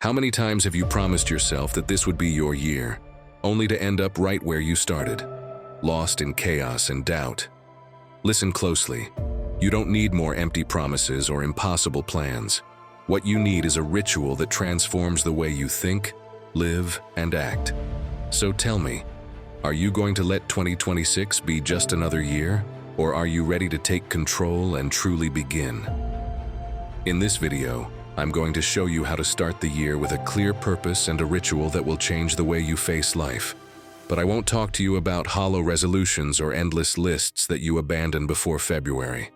How many times have you promised yourself that this would be your year, only to end up right where you started, lost in chaos and doubt? Listen closely. You don't need more empty promises or impossible plans. What you need is a ritual that transforms the way you think, live, and act. So tell me, are you going to let 2026 be just another year, or are you ready to take control and truly begin? In this video, I'm going to show you how to start the year with a clear purpose and a ritual that will change the way you face life. But I won't talk to you about hollow resolutions or endless lists that you abandon before February.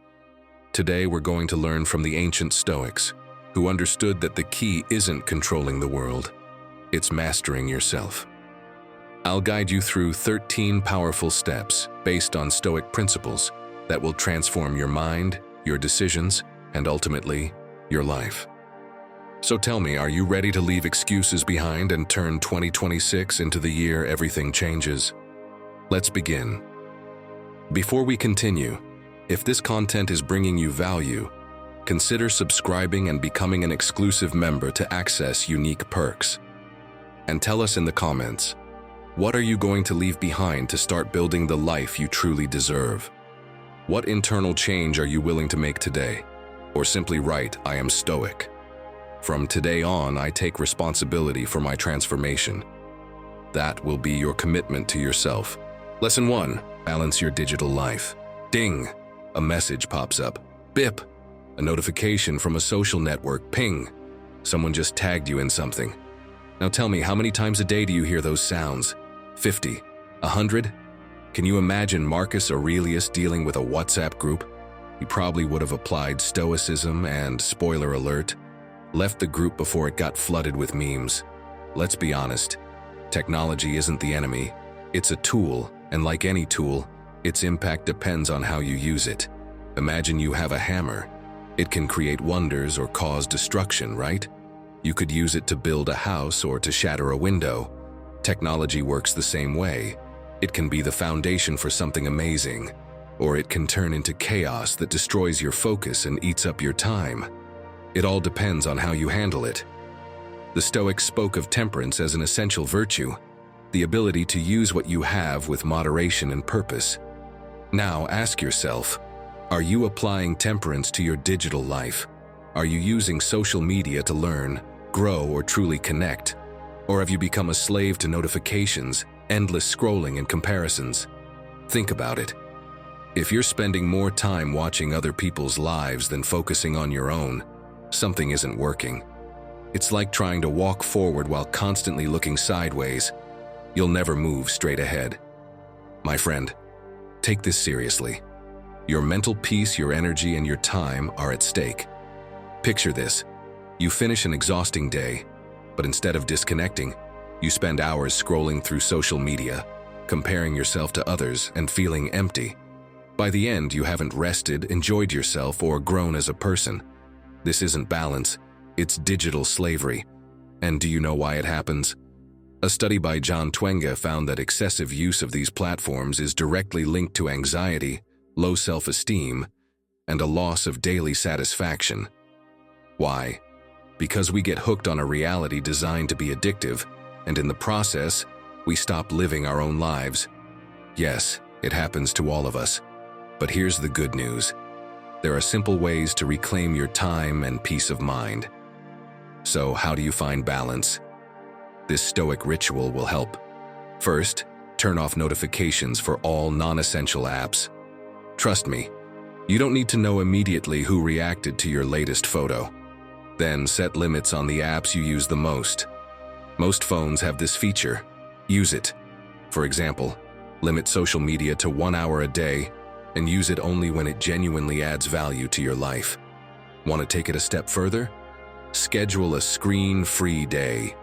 Today, we're going to learn from the ancient Stoics, who understood that the key isn't controlling the world, it's mastering yourself. I'll guide you through 13 powerful steps based on Stoic principles that will transform your mind, your decisions, and ultimately, your life. So tell me, are you ready to leave excuses behind and turn 2026 into the year everything changes? Let's begin. Before we continue, if this content is bringing you value, consider subscribing and becoming an exclusive member to access unique perks. And tell us in the comments, what are you going to leave behind to start building the life you truly deserve? What internal change are you willing to make today? Or simply write, I am Stoic. From today on, I take responsibility for my transformation. That will be your commitment to yourself. Lesson 1, balance your digital life. Ding, a message pops up. Bip, a notification from a social network. Ping, someone just tagged you in something. Now tell me, how many times a day do you hear those sounds? 50? 100? Can you imagine Marcus Aurelius dealing with a WhatsApp group? He probably would have applied Stoicism and, spoiler alert, left the group before it got flooded with memes. Let's be honest, technology isn't the enemy. It's a tool, and like any tool, its impact depends on how you use it. Imagine you have a hammer. It can create wonders or cause destruction, right? You could use it to build a house or to shatter a window. Technology works the same way. It can be the foundation for something amazing, or it can turn into chaos that destroys your focus and eats up your time. It all depends on how you handle it. The Stoics spoke of temperance as an essential virtue, the ability to use what you have with moderation and purpose. Now ask yourself, are you applying temperance to your digital life? Are you using social media to learn, grow, or truly connect? Or have you become a slave to notifications, endless scrolling, and comparisons? Think about it. If you're spending more time watching other people's lives than focusing on your own, something isn't working. It's like trying to walk forward while constantly looking sideways. You'll never move straight ahead. My friend, take this seriously. Your mental peace, your energy, and your time are at stake. Picture this. You finish an exhausting day, but instead of disconnecting, you spend hours scrolling through social media, comparing yourself to others and feeling empty. By the end, you haven't rested, enjoyed yourself, or grown as a person. This isn't balance, it's digital slavery. And do you know why it happens? A study by John Twenge found that excessive use of these platforms is directly linked to anxiety, low self-esteem, and a loss of daily satisfaction. Why? Because we get hooked on a reality designed to be addictive, and in the process, we stop living our own lives. Yes, it happens to all of us. But here's the good news. There are simple ways to reclaim your time and peace of mind. So how do you find balance? This Stoic ritual will help. First, turn off notifications for all non-essential apps. Trust me, you don't need to know immediately who reacted to your latest photo. Then set limits on the apps you use the most. Most phones have this feature. Use it. For example, limit social media to 1 hour a day and use it only when it genuinely adds value to your life. Want to take it a step further? Schedule a screen-free day.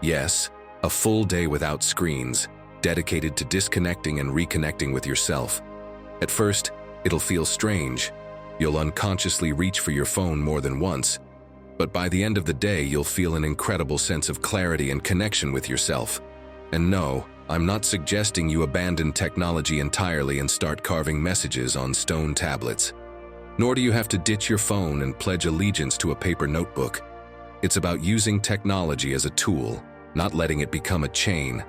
Yes, a full day without screens, dedicated to disconnecting and reconnecting with yourself. At first, it'll feel strange. You'll unconsciously reach for your phone more than once. But by the end of the day, you'll feel an incredible sense of clarity and connection with yourself. And no, I'm not suggesting you abandon technology entirely and start carving messages on stone tablets. Nor do you have to ditch your phone and pledge allegiance to a paper notebook. It's about using technology as a tool, not letting it become a chain.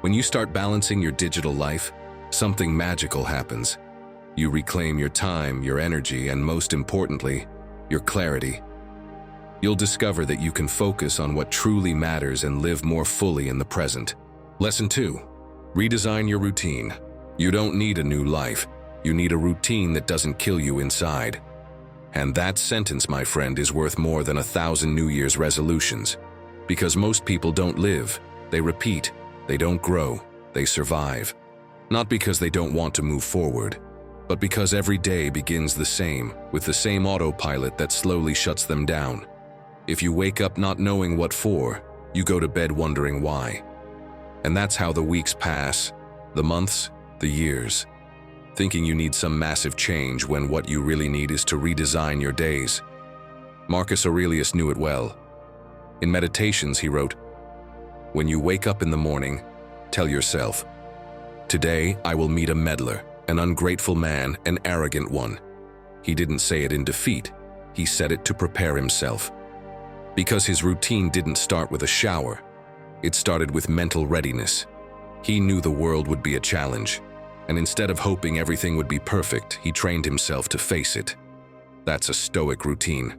When you start balancing your digital life, something magical happens. You reclaim your time, your energy, and most importantly, your clarity. You'll discover that you can focus on what truly matters and live more fully in the present. Lesson 2. Redesign your routine. You don't need a new life. You need a routine that doesn't kill you inside. And that sentence, my friend, is worth more than 1,000 New Year's resolutions. Because most people don't live, they repeat, they don't grow, they survive. Not because they don't want to move forward, but because every day begins the same, with the same autopilot that slowly shuts them down. If you wake up not knowing what for, you go to bed wondering why. And that's how the weeks pass, the months, the years, thinking you need some massive change when what you really need is to redesign your days. Marcus Aurelius knew it well. In Meditations, he wrote, "When you wake up in the morning, tell yourself, 'Today I will meet a meddler, an ungrateful man, an arrogant one.'" He didn't say it in defeat, he said it to prepare himself. Because his routine didn't start with a shower, it started with mental readiness. He knew the world would be a challenge, and instead of hoping everything would be perfect, he trained himself to face it. That's a Stoic routine.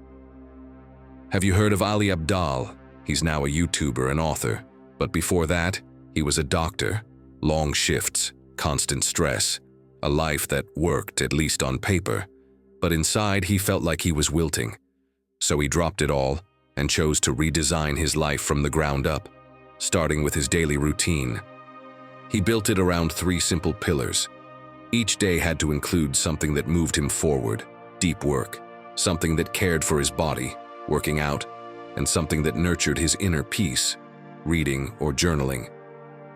Have you heard of Ali Abdaal? He's now a YouTuber and author, but before that, he was a doctor. Long shifts, constant stress, a life that worked, at least on paper, but inside he felt like he was wilting. So he dropped it all and chose to redesign his life from the ground up, starting with his daily routine. He built it around 3 simple pillars. Each day had to include something that moved him forward, deep work, something that cared for his body, working out, and something that nurtured his inner peace, reading or journaling.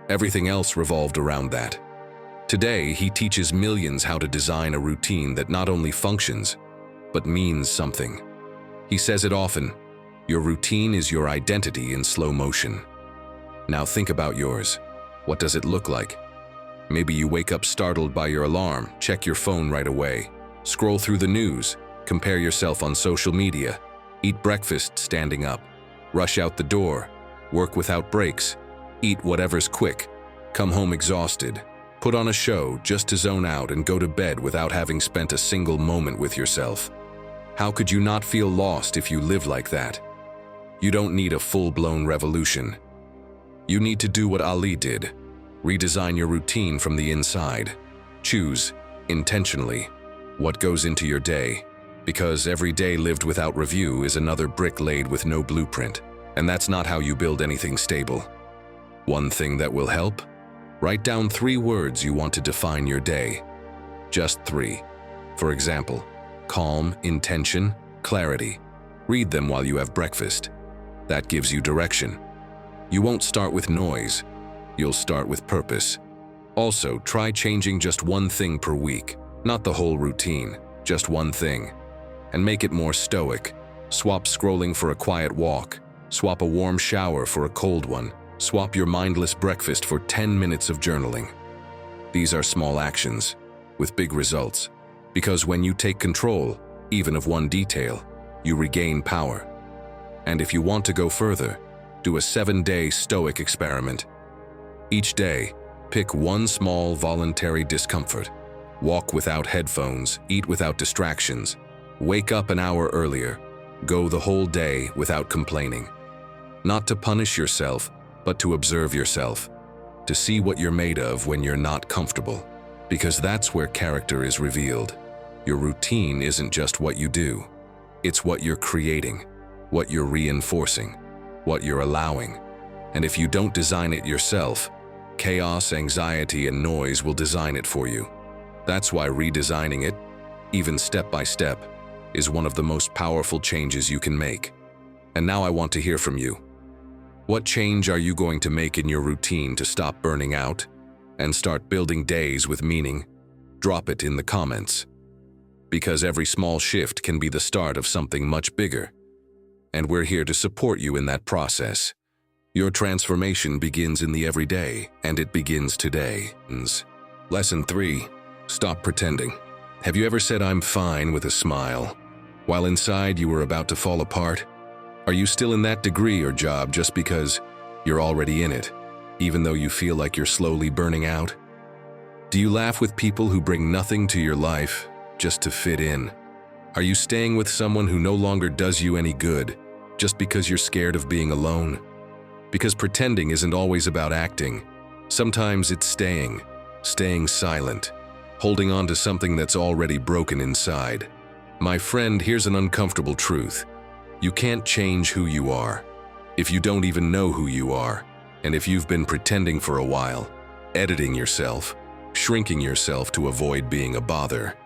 Everything else revolved around that. Today, he teaches millions how to design a routine that not only functions, but means something. He says it often, "Your routine is your identity in slow motion." Now think about yours. What does it look like? Maybe you wake up startled by your alarm, check your phone right away, scroll through the news, compare yourself on social media, eat breakfast standing up, rush out the door, work without breaks, eat whatever's quick, come home exhausted, put on a show just to zone out and go to bed without having spent a single moment with yourself. How could you not feel lost if you live like that? You don't need a full-blown revolution. You need to do what Ali did. Redesign your routine from the inside. Choose, intentionally, what goes into your day. Because every day lived without review is another brick laid with no blueprint. And that's not how you build anything stable. One thing that will help? Write down 3 words you want to define your day. Just 3. For example, calm, intention, clarity. Read them while you have breakfast. That gives you direction. You won't start with noise. You'll start with purpose. Also, try changing just one thing per week. Not the whole routine, just one thing. And make it more stoic. Swap scrolling for a quiet walk. Swap a warm shower for a cold one. Swap your mindless breakfast for 10 minutes of journaling. These are small actions, with big results. Because when you take control, even of one detail, you regain power. And if you want to go further, do a 7-day Stoic experiment. Each day, pick one small voluntary discomfort. Walk without headphones, eat without distractions, wake up an hour earlier, go the whole day without complaining. Not to punish yourself, but to observe yourself, to see what you're made of when you're not comfortable. Because that's where character is revealed. Your routine isn't just what you do. It's what you're creating, what you're reinforcing, what you're allowing. And if you don't design it yourself, chaos, anxiety, and noise will design it for you. That's why redesigning it, even step by step, is one of the most powerful changes you can make. And now I want to hear from you. What change are you going to make in your routine to stop burning out and start building days with meaning? Drop it in the comments. Because every small shift can be the start of something much bigger. And we're here to support you in that process. Your transformation begins in the everyday, and it begins today. Lesson 3. Stop pretending. Have you ever said "I'm fine" with a smile, while inside you were about to fall apart? Are you still in that degree or job just because you're already in it, even though you feel like you're slowly burning out? Do you laugh with people who bring nothing to your life just to fit in? Are you staying with someone who no longer does you any good just because you're scared of being alone? Because pretending isn't always about acting. Sometimes it's staying silent, holding on to something that's already broken inside. My friend, here's an uncomfortable truth. You can't change who you are if you don't even know who you are, and if you've been pretending for a while, editing yourself, shrinking yourself to avoid being a bother.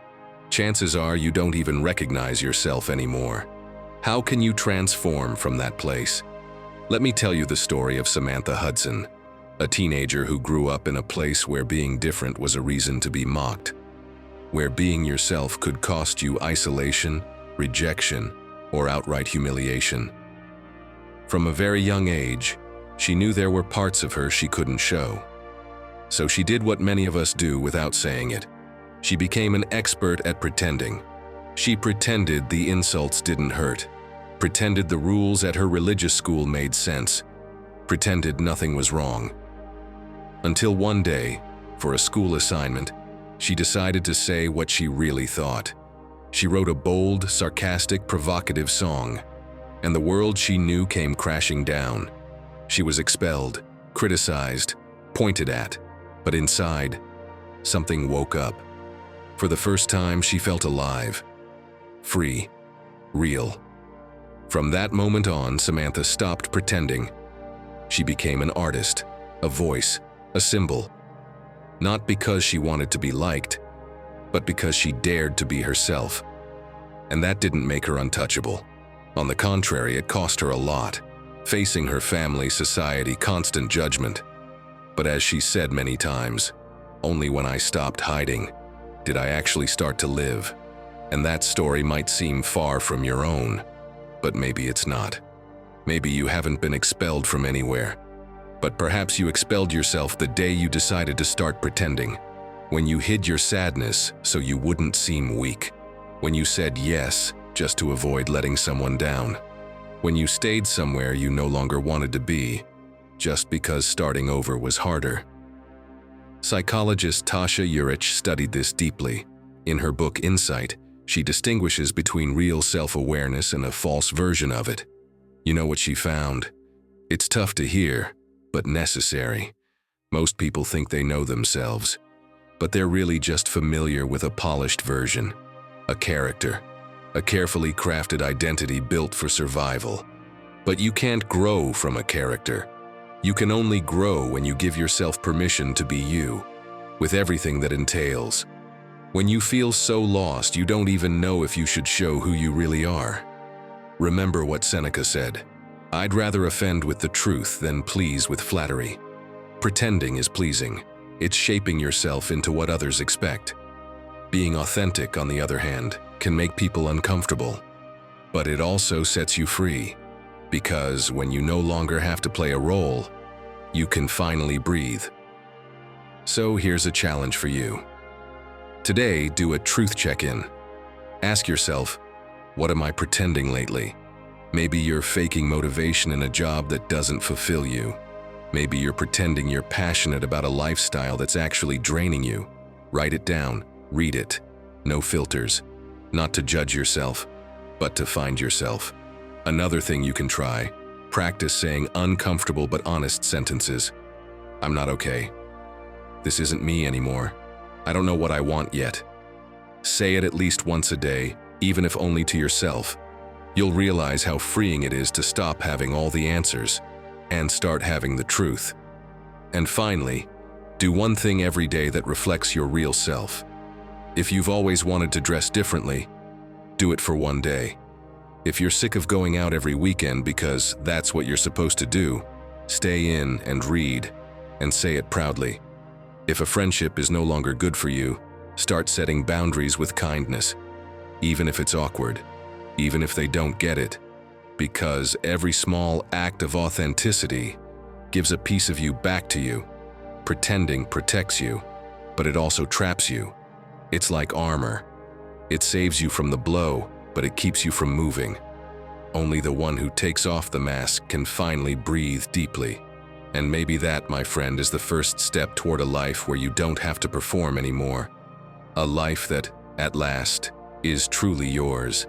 Chances are you don't even recognize yourself anymore. How can you transform from that place? Let me tell you the story of Samantha Hudson, a teenager who grew up in a place where being different was a reason to be mocked, where being yourself could cost you isolation, rejection, or outright humiliation. From a very young age, she knew there were parts of her she couldn't show. So she did what many of us do without saying it. She became an expert at pretending. She pretended the insults didn't hurt, pretended the rules at her religious school made sense, pretended nothing was wrong. Until one day, for a school assignment, she decided to say what she really thought. She wrote a bold, sarcastic, provocative song, and the world she knew came crashing down. She was expelled, criticized, pointed at, but inside, something woke up. For the first time, she felt alive, free, real. From that moment on, Samantha stopped pretending. She became an artist, a voice, a symbol. Not because she wanted to be liked, but because she dared to be herself. And that didn't make her untouchable. On the contrary, it cost her a lot, facing her family, society, constant judgment. But as she said many times, only when I stopped hiding did I actually start to live. And that story might seem far from your own, but maybe it's not. Maybe you haven't been expelled from anywhere, but perhaps you expelled yourself the day you decided to start pretending, when you hid your sadness so you wouldn't seem weak, when you said yes just to avoid letting someone down, when you stayed somewhere you no longer wanted to be, just because starting over was harder. Psychologist Tasha Eurich studied this deeply. In her book Insight, she distinguishes between real self-awareness and a false version of it. You know what she found? It's tough to hear, but necessary. Most people think they know themselves, but they're really just familiar with a polished version, a character, a carefully crafted identity built for survival. But you can't grow from a character. You can only grow when you give yourself permission to be you, with everything that entails. When you feel so lost you don't even know if you should show who you really are. Remember what Seneca said, "I'd rather offend with the truth than please with flattery." Pretending is pleasing. It's shaping yourself into what others expect. Being authentic, on the other hand, can make people uncomfortable. But it also sets you free, because when you no longer have to play a role, you can finally breathe. So here's a challenge for you. Today, do a truth check-in. Ask yourself, what am I pretending lately? Maybe you're faking motivation in a job that doesn't fulfill you. Maybe you're pretending you're passionate about a lifestyle that's actually draining you. Write it down, read it. No filters. Not to judge yourself, but to find yourself. Another thing you can try, practice saying uncomfortable but honest sentences. I'm not okay. This isn't me anymore. I don't know what I want yet. Say it at least once a day, even if only to yourself. You'll realize how freeing it is to stop having all the answers and start having the truth. And finally, do one thing every day that reflects your real self. If you've always wanted to dress differently, do it for one day. If you're sick of going out every weekend because that's what you're supposed to do, stay in and read and say it proudly. If a friendship is no longer good for you, start setting boundaries with kindness, even if it's awkward, even if they don't get it, because every small act of authenticity gives a piece of you back to you. Pretending protects you, but it also traps you. It's like armor. It saves you from the blow, but it keeps you from moving. Only the one who takes off the mask can finally breathe deeply. And maybe that, my friend, is the first step toward a life where you don't have to perform anymore. A life that, at last, is truly yours.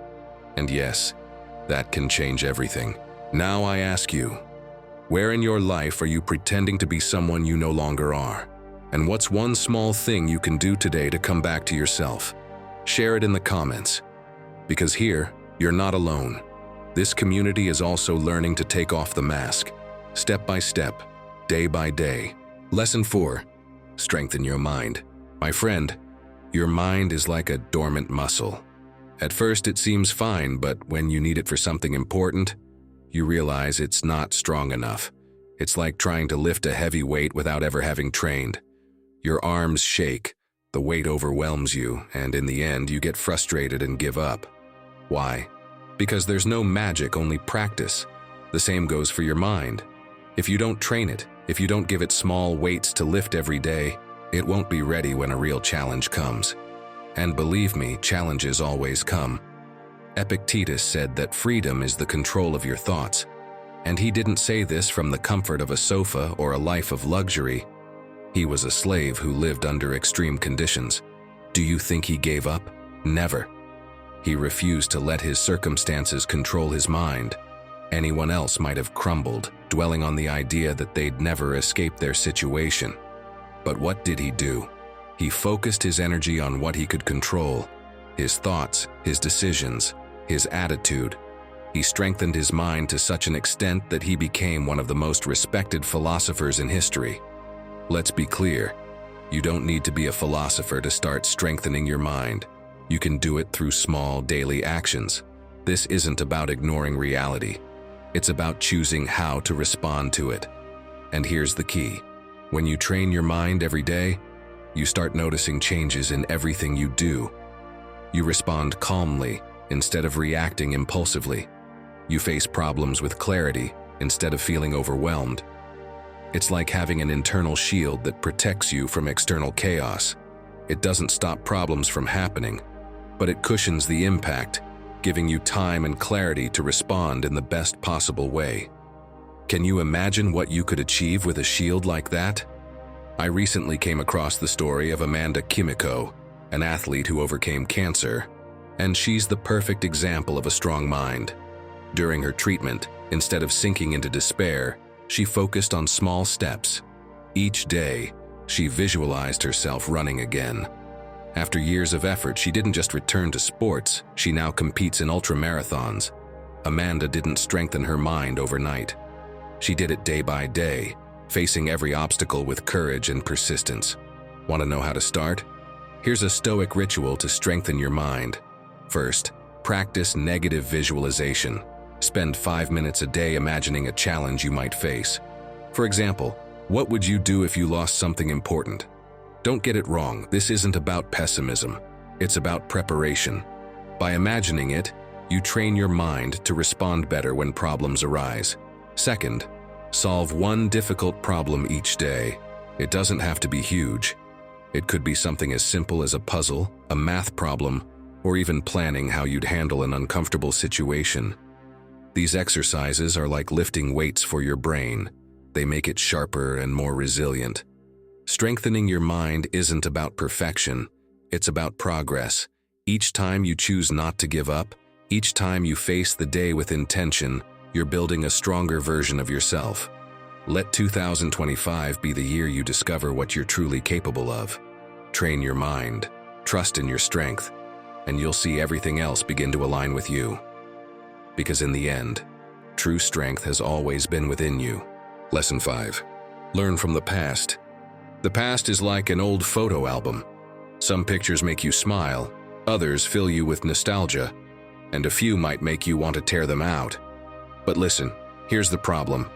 And yes, that can change everything. Now I ask you, where in your life are you pretending to be someone you no longer are? And what's one small thing you can do today to come back to yourself? Share it in the comments. Because here, you're not alone. This community is also learning to take off the mask, step by step, day by day. Lesson 4, strengthen your mind. My friend, your mind is like a dormant muscle. At first it seems fine, but when you need it for something important, you realize it's not strong enough. It's like trying to lift a heavy weight without ever having trained. Your arms shake, the weight overwhelms you, and in the end you get frustrated and give up. Why? Because there's no magic, only practice. The same goes for your mind. If you don't train it, if you don't give it small weights to lift every day, it won't be ready when a real challenge comes. And believe me, challenges always come. Epictetus said that freedom is the control of your thoughts. And he didn't say this from the comfort of a sofa or a life of luxury. He was a slave who lived under extreme conditions. Do you think he gave up? Never. He refused to let his circumstances control his mind. Anyone else might have crumbled, dwelling on the idea that they'd never escape their situation. But what did he do? He focused his energy on what he could control: his thoughts, his decisions, his attitude. He strengthened his mind to such an extent that he became one of the most respected philosophers in history. Let's be clear, you don't need to be a philosopher to start strengthening your mind. You can do it through small daily actions. This isn't about ignoring reality. It's about choosing how to respond to it. And here's the key. When you train your mind every day, you start noticing changes in everything you do. You respond calmly instead of reacting impulsively. You face problems with clarity instead of feeling overwhelmed. It's like having an internal shield that protects you from external chaos. It doesn't stop problems from happening, but it cushions the impact, giving you time and clarity to respond in the best possible way. Can you imagine what you could achieve with a shield like that? I recently came across the story of Amanda Kimiko, an athlete who overcame cancer, and she's the perfect example of a strong mind. During her treatment, instead of sinking into despair, she focused on small steps. Each day, she visualized herself running again. After years of effort, she didn't just return to sports, she now competes in ultramarathons. Amanda didn't strengthen her mind overnight. She did it day by day, facing every obstacle with courage and persistence. Want to know how to start? Here's a Stoic ritual to strengthen your mind. First, practice negative visualization. Spend 5 minutes a day imagining a challenge you might face. For example, what would you do if you lost something important? Don't get it wrong, this isn't about pessimism. It's about preparation. By imagining it, you train your mind to respond better when problems arise. Second, solve one difficult problem each day. It doesn't have to be huge. It could be something as simple as a puzzle, a math problem, or even planning how you'd handle an uncomfortable situation. These exercises are like lifting weights for your brain. They make it sharper and more resilient. Strengthening your mind isn't about perfection, it's about progress. Each time you choose not to give up, each time you face the day with intention, you're building a stronger version of yourself. Let 2025 be the year you discover what you're truly capable of. Train your mind, trust in your strength, and you'll see everything else begin to align with you. Because in the end, true strength has always been within you. Lesson 5. Learn from the past. The past is like an old photo album. Some pictures make you smile, others fill you with nostalgia, and a few might make you want to tear them out. But listen, here's the problem.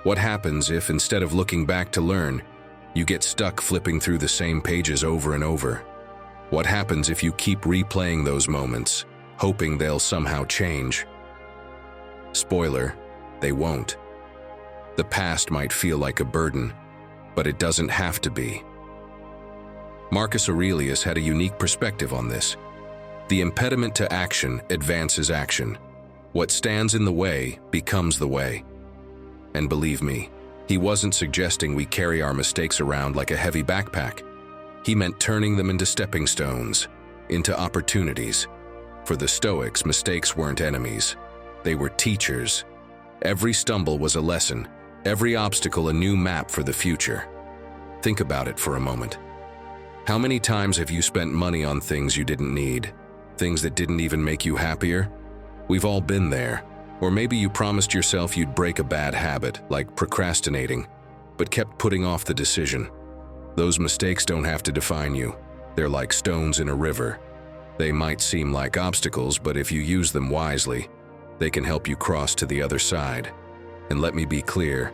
What happens if, instead of looking back to learn, you get stuck flipping through the same pages over and over? What happens if you keep replaying those moments, hoping they'll somehow change? Spoiler, they won't. The past might feel like a burden, but it doesn't have to be. Marcus Aurelius had a unique perspective on this. The impediment to action advances action. What stands in the way becomes the way. And believe me, he wasn't suggesting we carry our mistakes around like a heavy backpack. He meant turning them into stepping stones, into opportunities. For the Stoics, mistakes weren't enemies. They were teachers. Every stumble was a lesson, every obstacle a new map for the future. Think about it for a moment. How many times have you spent money on things you didn't need? Things that didn't even make you happier? We've all been there. Or maybe you promised yourself you'd break a bad habit, like procrastinating, but kept putting off the decision. Those mistakes don't have to define you. They're like stones in a river. They might seem like obstacles, but if you use them wisely, they can help you cross to the other side. And let me be clear,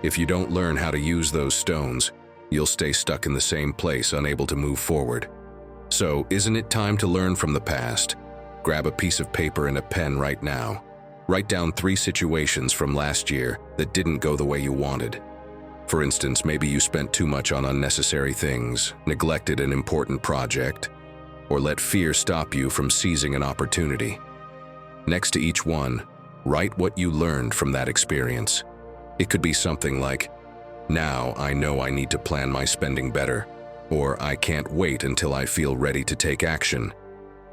if you don't learn how to use those stones, you'll stay stuck in the same place, unable to move forward. So, isn't it time to learn from the past? Grab a piece of paper and a pen right now. Write down 3 situations from last year that didn't go the way you wanted. For instance, maybe you spent too much on unnecessary things, neglected an important project, or let fear stop you from seizing an opportunity. Next to each one, write what you learned from that experience. It could be something like, "Now I know I need to plan my spending better," or "I can't wait until I feel ready to take action."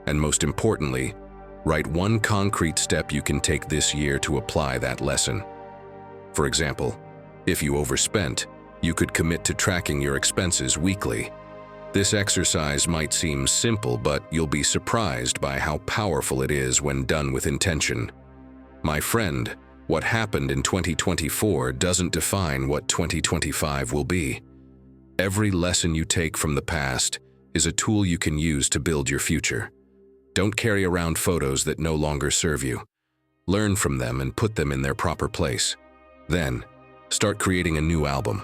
And most importantly, write one concrete step you can take this year to apply that lesson. For example, if you overspent, you could commit to tracking your expenses weekly. This exercise might seem simple, but you'll be surprised by how powerful it is when done with intention. My friend, what happened in 2024 doesn't define what 2025 will be. Every lesson you take from the past is a tool you can use to build your future. Don't carry around photos that no longer serve you. Learn from them and put them in their proper place. Then, start creating a new album,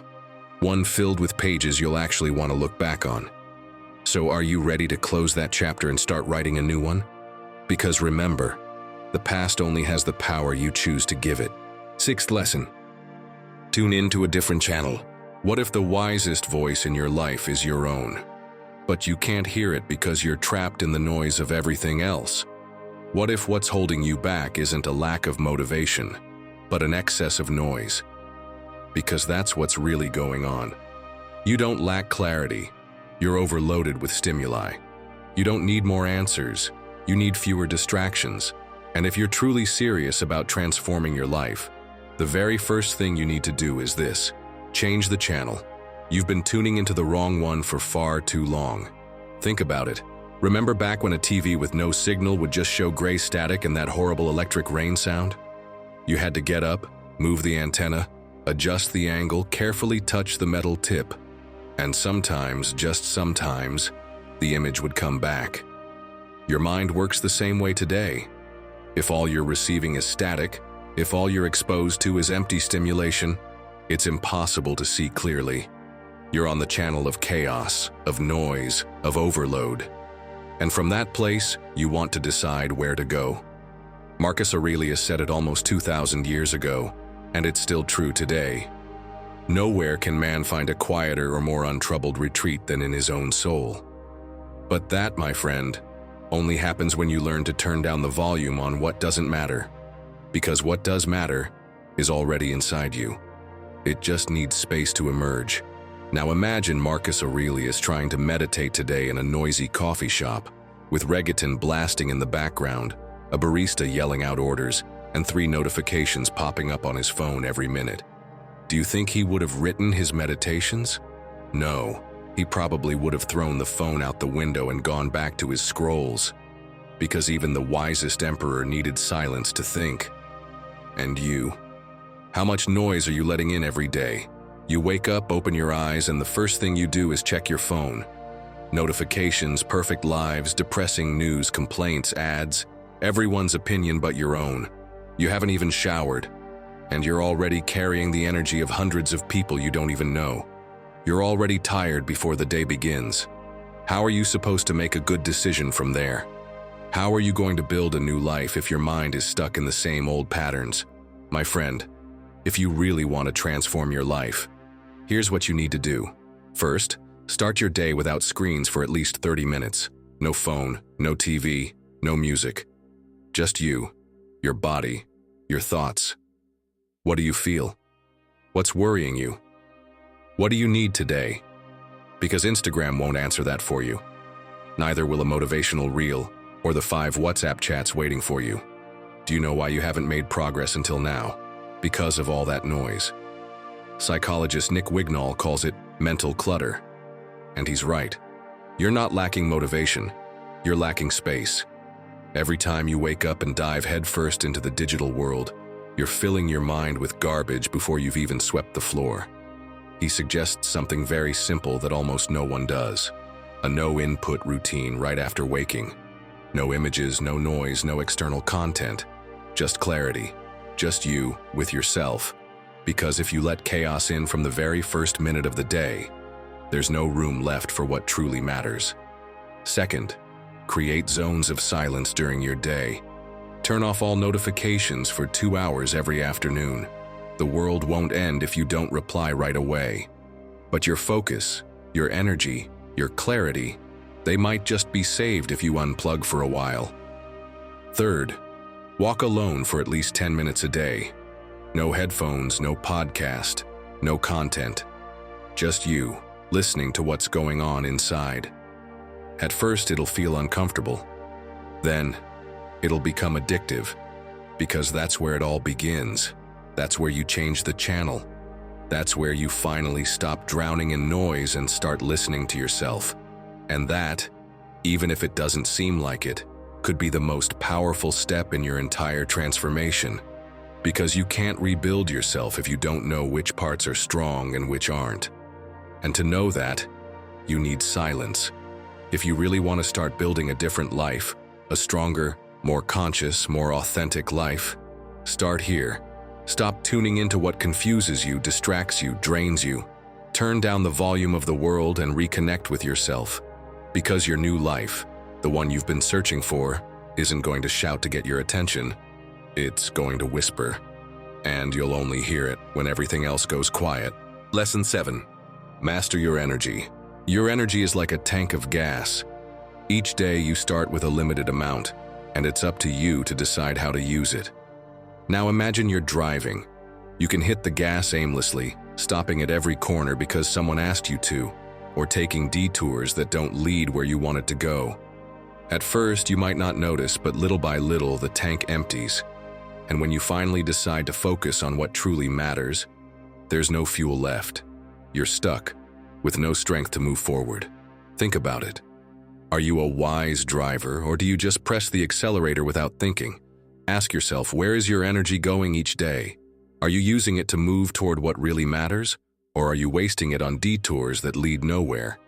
one filled with pages you'll actually want to look back on. So are you ready to close that chapter and start writing a new one? Because remember, the past only has the power you choose to give it. 6th lesson. Tune in to a different channel. What if the wisest voice in your life is your own, but you can't hear it because you're trapped in the noise of everything else? What if what's holding you back isn't a lack of motivation, but an excess of noise? Because that's what's really going on. You don't lack clarity. You're overloaded with stimuli. You don't need more answers. You need fewer distractions. And if you're truly serious about transforming your life, the very first thing you need to do is this: change the channel. You've been tuning into the wrong one for far too long. Think about it. Remember back when a TV with no signal would just show gray static and that horrible electric rain sound? You had to get up, move the antenna, adjust the angle, carefully touch the metal tip. And sometimes, just sometimes, the image would come back. Your mind works the same way today. If all you're receiving is static, if all you're exposed to is empty stimulation, it's impossible to see clearly. You're on the channel of chaos, of noise, of overload. And from that place, you want to decide where to go. Marcus Aurelius said it almost 2,000 years ago, and it's still true today. Nowhere can man find a quieter or more untroubled retreat than in his own soul. But that, my friend, only happens when you learn to turn down the volume on what doesn't matter. Because what does matter is already inside you. It just needs space to emerge. Now imagine Marcus Aurelius trying to meditate today in a noisy coffee shop, with reggaeton blasting in the background, a barista yelling out orders, and 3 notifications popping up on his phone every minute. Do you think he would have written his meditations? No, he probably would have thrown the phone out the window and gone back to his scrolls. Because even the wisest emperor needed silence to think. And you? How much noise are you letting in every day? You wake up, open your eyes, and the first thing you do is check your phone. Notifications, perfect lives, depressing news, complaints, ads, everyone's opinion but your own. You haven't even showered, and you're already carrying the energy of hundreds of people you don't even know. You're already tired before the day begins. How are you supposed to make a good decision from there? How are you going to build a new life if your mind is stuck in the same old patterns? My friend, if you really want to transform your life, here's what you need to do. First, start your day without screens for at least 30 minutes. No phone, no TV, no music. Just you, your body, your thoughts. What do you feel? What's worrying you? What do you need today? Because Instagram won't answer that for you. Neither will a motivational reel or the 5 WhatsApp chats waiting for you. Do you know why you haven't made progress until now? Because of all that noise. Psychologist Nick Wignall calls it mental clutter. And he's right. You're not lacking motivation, you're lacking space. Every time you wake up and dive headfirst into the digital world, you're filling your mind with garbage before you've even swept the floor. He suggests something very simple that almost no one does. A no-input routine right after waking. No images, no noise, no external content. Just clarity. Just you with yourself. Because if you let chaos in from the very first minute of the day, there's no room left for what truly matters. Second, create zones of silence during your day. Turn off all notifications for 2 hours every afternoon. The world won't end if you don't reply right away. But your focus, your energy, your clarity, they might just be saved if you unplug for a while. Third, walk alone for at least 10 minutes a day. No headphones, no podcast, no content. Just you, listening to what's going on inside. At first, it'll feel uncomfortable. Then, it'll become addictive, because that's where it all begins. That's where you change the channel. That's where you finally stop drowning in noise and start listening to yourself. And that, even if it doesn't seem like it, could be the most powerful step in your entire transformation. Because you can't rebuild yourself if you don't know which parts are strong and which aren't. And to know that, you need silence. If you really want to start building a different life, a stronger, more conscious, more authentic life, start here. Stop tuning into what confuses you, distracts you, drains you. Turn down the volume of the world and reconnect with yourself. Because your new life, the one you've been searching for, isn't going to shout to get your attention. It's going to whisper. And you'll only hear it when everything else goes quiet. Lesson 7. Master your energy. Your energy is like a tank of gas. Each day you start with a limited amount, and it's up to you to decide how to use it. Now imagine you're driving. You can hit the gas aimlessly, stopping at every corner because someone asked you to, or taking detours that don't lead where you want it to go. At first, you might not notice, but little by little, the tank empties. And when you finally decide to focus on what truly matters, there's no fuel left. You're stuck, with no strength to move forward. Think about it. Are you a wise driver, or do you just press the accelerator without thinking? Ask yourself, where is your energy going each day? Are you using it to move toward what really matters, or are you wasting it on detours that lead nowhere?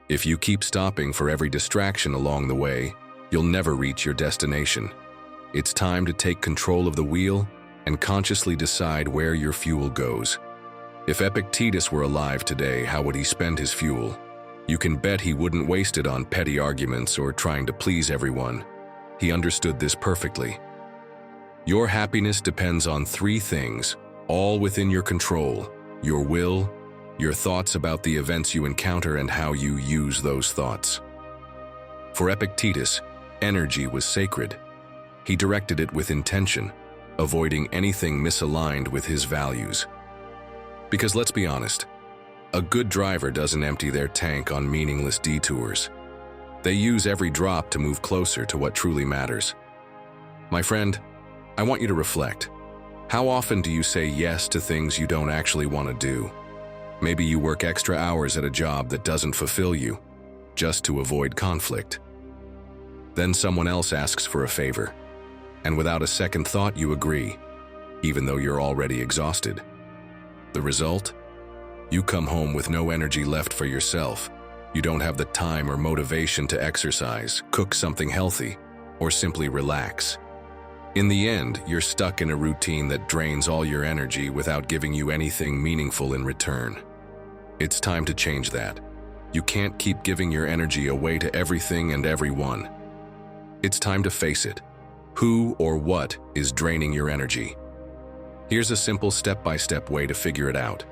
If you keep stopping for every distraction along the way, you'll never reach your destination. It's time to take control of the wheel and consciously decide where your fuel goes. If Epictetus were alive today, how would he spend his fuel? You can bet he wouldn't waste it on petty arguments or trying to please everyone. He understood this perfectly. Your happiness depends on 3 things, all within your control: your will, your thoughts about the events you encounter, and how you use those thoughts. For Epictetus, energy was sacred. He directed it with intention, avoiding anything misaligned with his values. Because let's be honest, a good driver doesn't empty their tank on meaningless detours. They use every drop to move closer to what truly matters. My friend, I want you to reflect. How often do you say yes to things you don't actually want to do? Maybe you work extra hours at a job that doesn't fulfill you, just to avoid conflict. Then someone else asks for a favor, and without a second thought you agree, even though you're already exhausted. The result? You come home with no energy left for yourself. You don't have the time or motivation to exercise, cook something healthy, or simply relax. In the end, you're stuck in a routine that drains all your energy without giving you anything meaningful in return. It's time to change that. You can't keep giving your energy away to everything and everyone. It's time to face it. Who or what is draining your energy? Here's a simple step-by-step way to figure it out.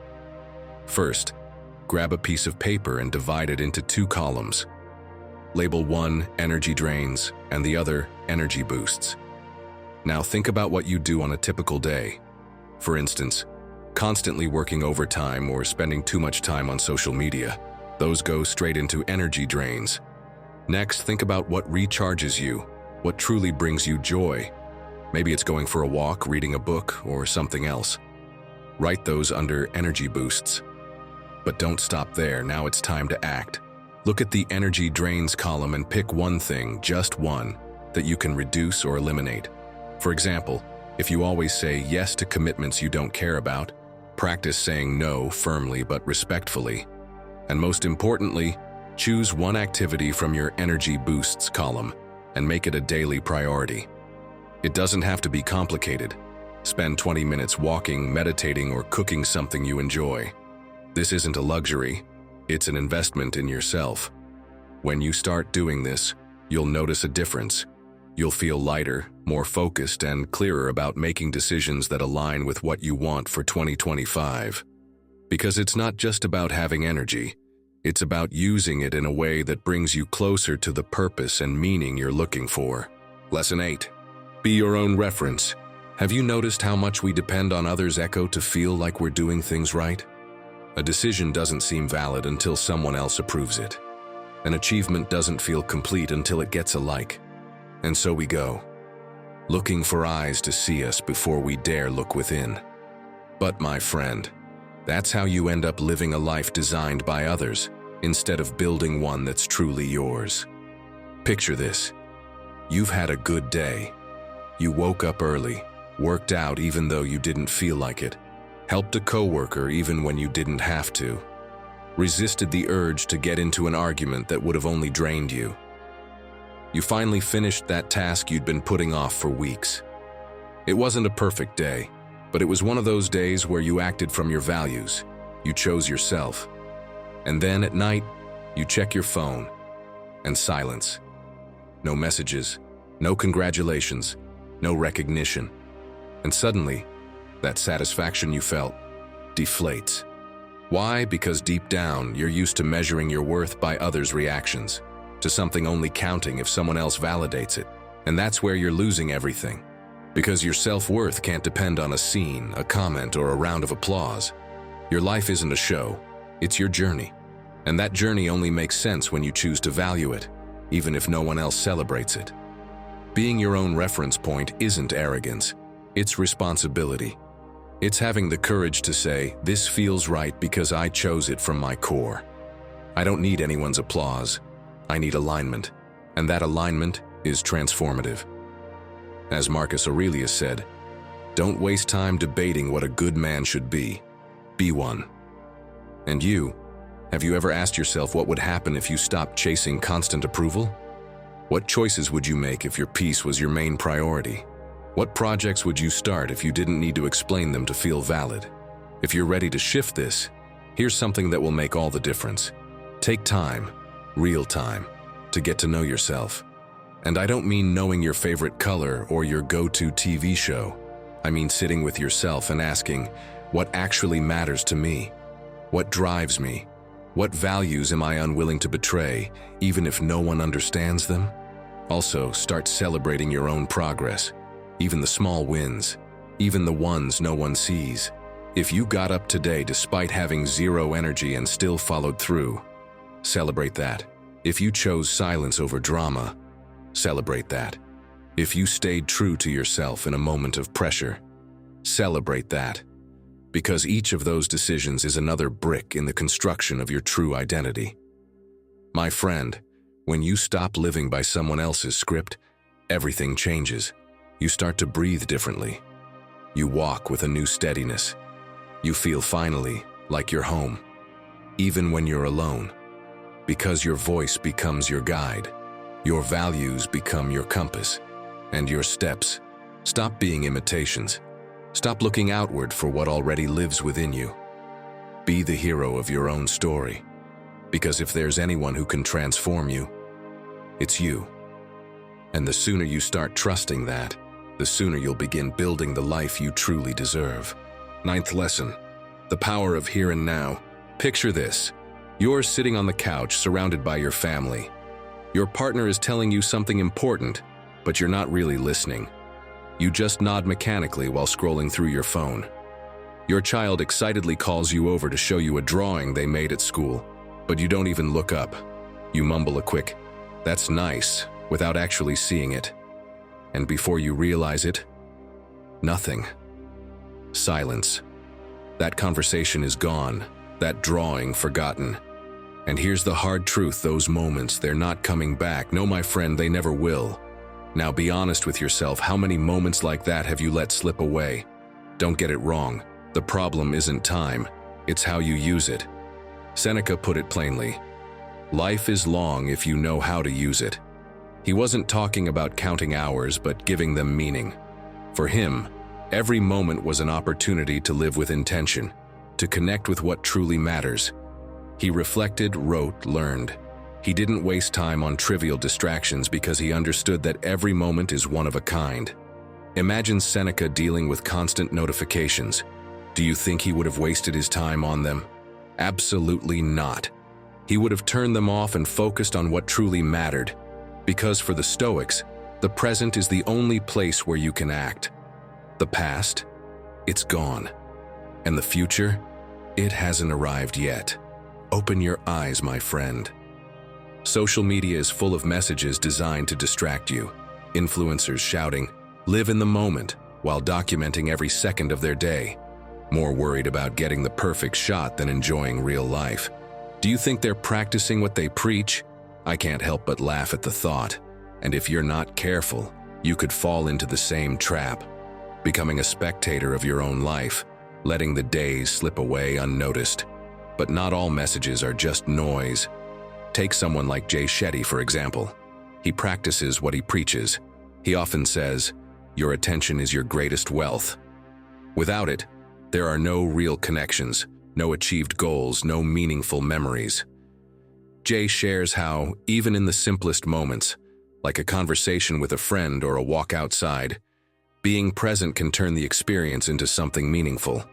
First, grab a piece of paper and divide it into 2 columns. Label one energy drains and the other energy boosts. Now think about what you do on a typical day. For instance, constantly working overtime or spending too much time on social media. Those go straight into energy drains. Next, think about what recharges you, what truly brings you joy. Maybe it's going for a walk, reading a book, or something else. Write those under energy boosts. But don't stop there, now it's time to act. Look at the energy drains column and pick one thing, just one, that you can reduce or eliminate. For example, if you always say yes to commitments you don't care about, practice saying no firmly but respectfully. And most importantly, choose one activity from your energy boosts column and make it a daily priority. It doesn't have to be complicated. Spend 20 minutes walking, meditating, or cooking something you enjoy. This isn't a luxury, it's an investment in yourself. When you start doing this, you'll notice a difference. You'll feel lighter, more focused, and clearer about making decisions that align with what you want for 2025. Because it's not just about having energy, it's about using it in a way that brings you closer to the purpose and meaning you're looking for. Lesson 8. Be your own reference. Have you noticed how much we depend on others' echo to feel like we're doing things right? A decision doesn't seem valid until someone else approves it. An achievement doesn't feel complete until it gets a like. And so we go, looking for eyes to see us before we dare look within. But my friend, that's how you end up living a life designed by others, instead of building one that's truly yours. Picture this. You've had a good day. You woke up early, worked out even though you didn't feel like it, helped a coworker even when you didn't have to, resisted the urge to get into an argument that would have only drained you. You finally finished that task you'd been putting off for weeks. It wasn't a perfect day, but it was one of those days where you acted from your values. You chose yourself. And then at night, you check your phone, and silence. No messages, no congratulations, no recognition. And suddenly, that satisfaction you felt deflates. Why? Because deep down, you're used to measuring your worth by others' reactions, to something only counting if someone else validates it. And that's where you're losing everything. Because your self-worth can't depend on a scene, a comment, or a round of applause. Your life isn't a show, it's your journey. And that journey only makes sense when you choose to value it, even if no one else celebrates it. Being your own reference point isn't arrogance, it's responsibility. It's having the courage to say, this feels right because I chose it from my core. I don't need anyone's applause. I need alignment, and that alignment is transformative. As Marcus Aurelius said, don't waste time debating what a good man should be one. And you, have you ever asked yourself what would happen if you stopped chasing constant approval? What choices would you make if your peace was your main priority? What projects would you start if you didn't need to explain them to feel valid? If you're ready to shift this, here's something that will make all the difference. Take time, real time, to get to know yourself. And I don't mean knowing your favorite color or your go-to TV show. I mean sitting with yourself and asking, what actually matters to me? What drives me? What values am I unwilling to betray, even if no one understands them? Also, start celebrating your own progress, even the small wins, even the ones no one sees. If you got up today despite having zero energy and still followed through, celebrate that. If you chose silence over drama, celebrate that. If you stayed true to yourself in a moment of pressure, celebrate that. Because each of those decisions is another brick in the construction of your true identity. My friend, when you stop living by someone else's script, everything changes. You start to breathe differently. You walk with a new steadiness. You feel finally like you're home, even when you're alone. Because your voice becomes your guide, your values become your compass, and your steps stop being imitations. Stop looking outward for what already lives within you. Be the hero of your own story, because if there's anyone who can transform you, it's you. And the sooner you start trusting that, the sooner you'll begin building the life you truly deserve. 9th lesson, the power of here and now. Picture this. You're sitting on the couch surrounded by your family. Your partner is telling you something important, but you're not really listening. You just nod mechanically while scrolling through your phone. Your child excitedly calls you over to show you a drawing they made at school, but you don't even look up. You mumble a quick, "That's nice," without actually seeing it. And before you realize it, nothing. Silence. That conversation is gone, that drawing forgotten. And here's the hard truth, those moments, they're not coming back. No, my friend, they never will. Now be honest with yourself, how many moments like that have you let slip away? Don't get it wrong, the problem isn't time, it's how you use it. Seneca put it plainly, life is long if you know how to use it. He wasn't talking about counting hours, but giving them meaning. For him, every moment was an opportunity to live with intention, to connect with what truly matters. He reflected, wrote, learned. He didn't waste time on trivial distractions because he understood that every moment is one of a kind. Imagine Seneca dealing with constant notifications. Do you think he would have wasted his time on them? Absolutely not. He would have turned them off and focused on what truly mattered. Because for the Stoics, the present is the only place where you can act. The past, it's gone. And the future, it hasn't arrived yet. Open your eyes, my friend. Social media is full of messages designed to distract you. Influencers shouting, "Live in the moment," while documenting every second of their day. More worried about getting the perfect shot than enjoying real life. Do you think they're practicing what they preach? I can't help but laugh at the thought. And if you're not careful, you could fall into the same trap, becoming a spectator of your own life, letting the days slip away unnoticed. But not all messages are just noise. Take someone like Jay Shetty, for example. He practices what he preaches. He often says, "Your attention is your greatest wealth." Without it, there are no real connections, no achieved goals, no meaningful memories. Jay shares how, even in the simplest moments, like a conversation with a friend or a walk outside, being present can turn the experience into something meaningful.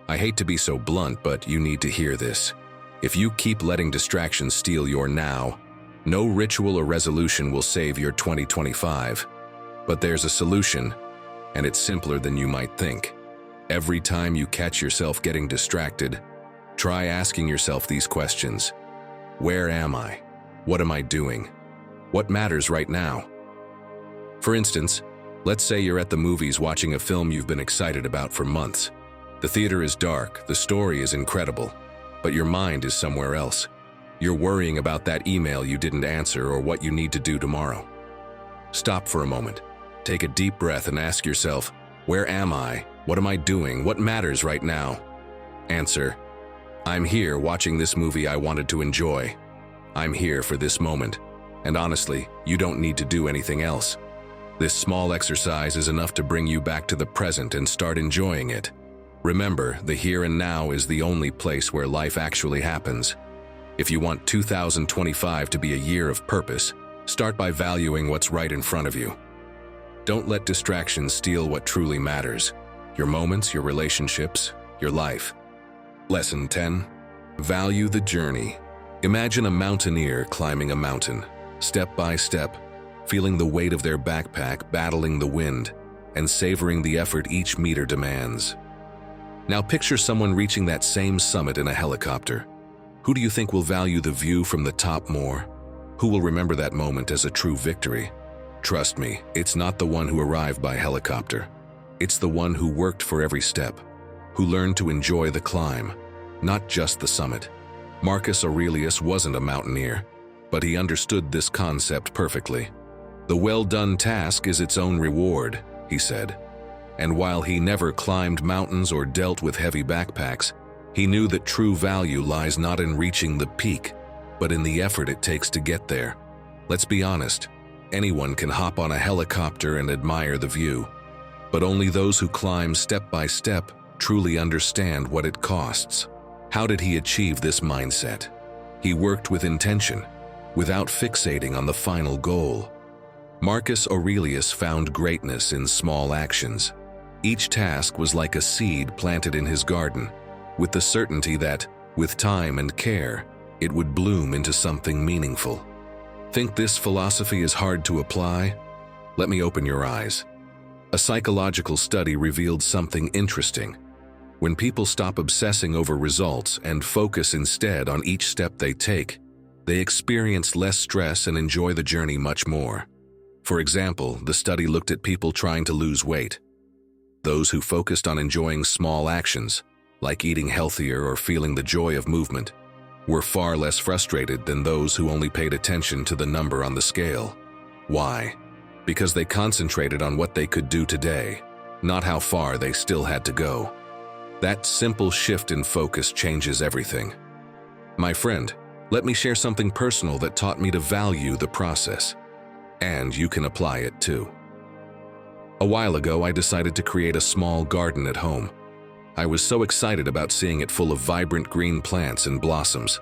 I hate to be so blunt, but you need to hear this. If you keep letting distractions steal your now, no ritual or resolution will save your 2025. But there's a solution, and it's simpler than you might think. Every time you catch yourself getting distracted, try asking yourself these questions. Where am I? What am I doing? What matters right now? For instance, let's say you're at the movies watching a film you've been excited about for months. The theater is dark, the story is incredible, but your mind is somewhere else. You're worrying about that email you didn't answer or what you need to do tomorrow. Stop for a moment. Take a deep breath and ask yourself, where am I? What am I doing? What matters right now? Answer, I'm here watching this movie I wanted to enjoy. I'm here for this moment. And honestly, you don't need to do anything else. This small exercise is enough to bring you back to the present and start enjoying it. Remember, the here and now is the only place where life actually happens. If you want 2025 to be a year of purpose, start by valuing what's right in front of you. Don't let distractions steal what truly matters. Your moments, your relationships, your life. Lesson 10. Value the journey. Imagine a mountaineer climbing a mountain, step by step, feeling the weight of their backpack, battling the wind, and savoring the effort each meter demands. Now picture someone reaching that same summit in a helicopter. Who do you think will value the view from the top more? Who will remember that moment as a true victory? Trust me, it's not the one who arrived by helicopter. It's the one who worked for every step, who learned to enjoy the climb, not just the summit. Marcus Aurelius wasn't a mountaineer, but he understood this concept perfectly. The well-done task is its own reward, he said. And while he never climbed mountains or dealt with heavy backpacks, he knew that true value lies not in reaching the peak, but in the effort it takes to get there. Let's be honest, anyone can hop on a helicopter and admire the view, but only those who climb step by step truly understand what it costs. How did he achieve this mindset? He worked with intention, without fixating on the final goal. Marcus Aurelius found greatness in small actions. Each task was like a seed planted in his garden, with the certainty that, with time and care, it would bloom into something meaningful. Think this philosophy is hard to apply? Let me open your eyes. A psychological study revealed something interesting. When people stop obsessing over results and focus instead on each step they take, they experience less stress and enjoy the journey much more. For example, the study looked at people trying to lose weight. Those who focused on enjoying small actions, like eating healthier or feeling the joy of movement, were far less frustrated than those who only paid attention to the number on the scale. Why? Because they concentrated on what they could do today, not how far they still had to go. That simple shift in focus changes everything. My friend, let me share something personal that taught me to value the process. And you can apply it too. A while ago, I decided to create a small garden at home. I was so excited about seeing it full of vibrant green plants and blossoms.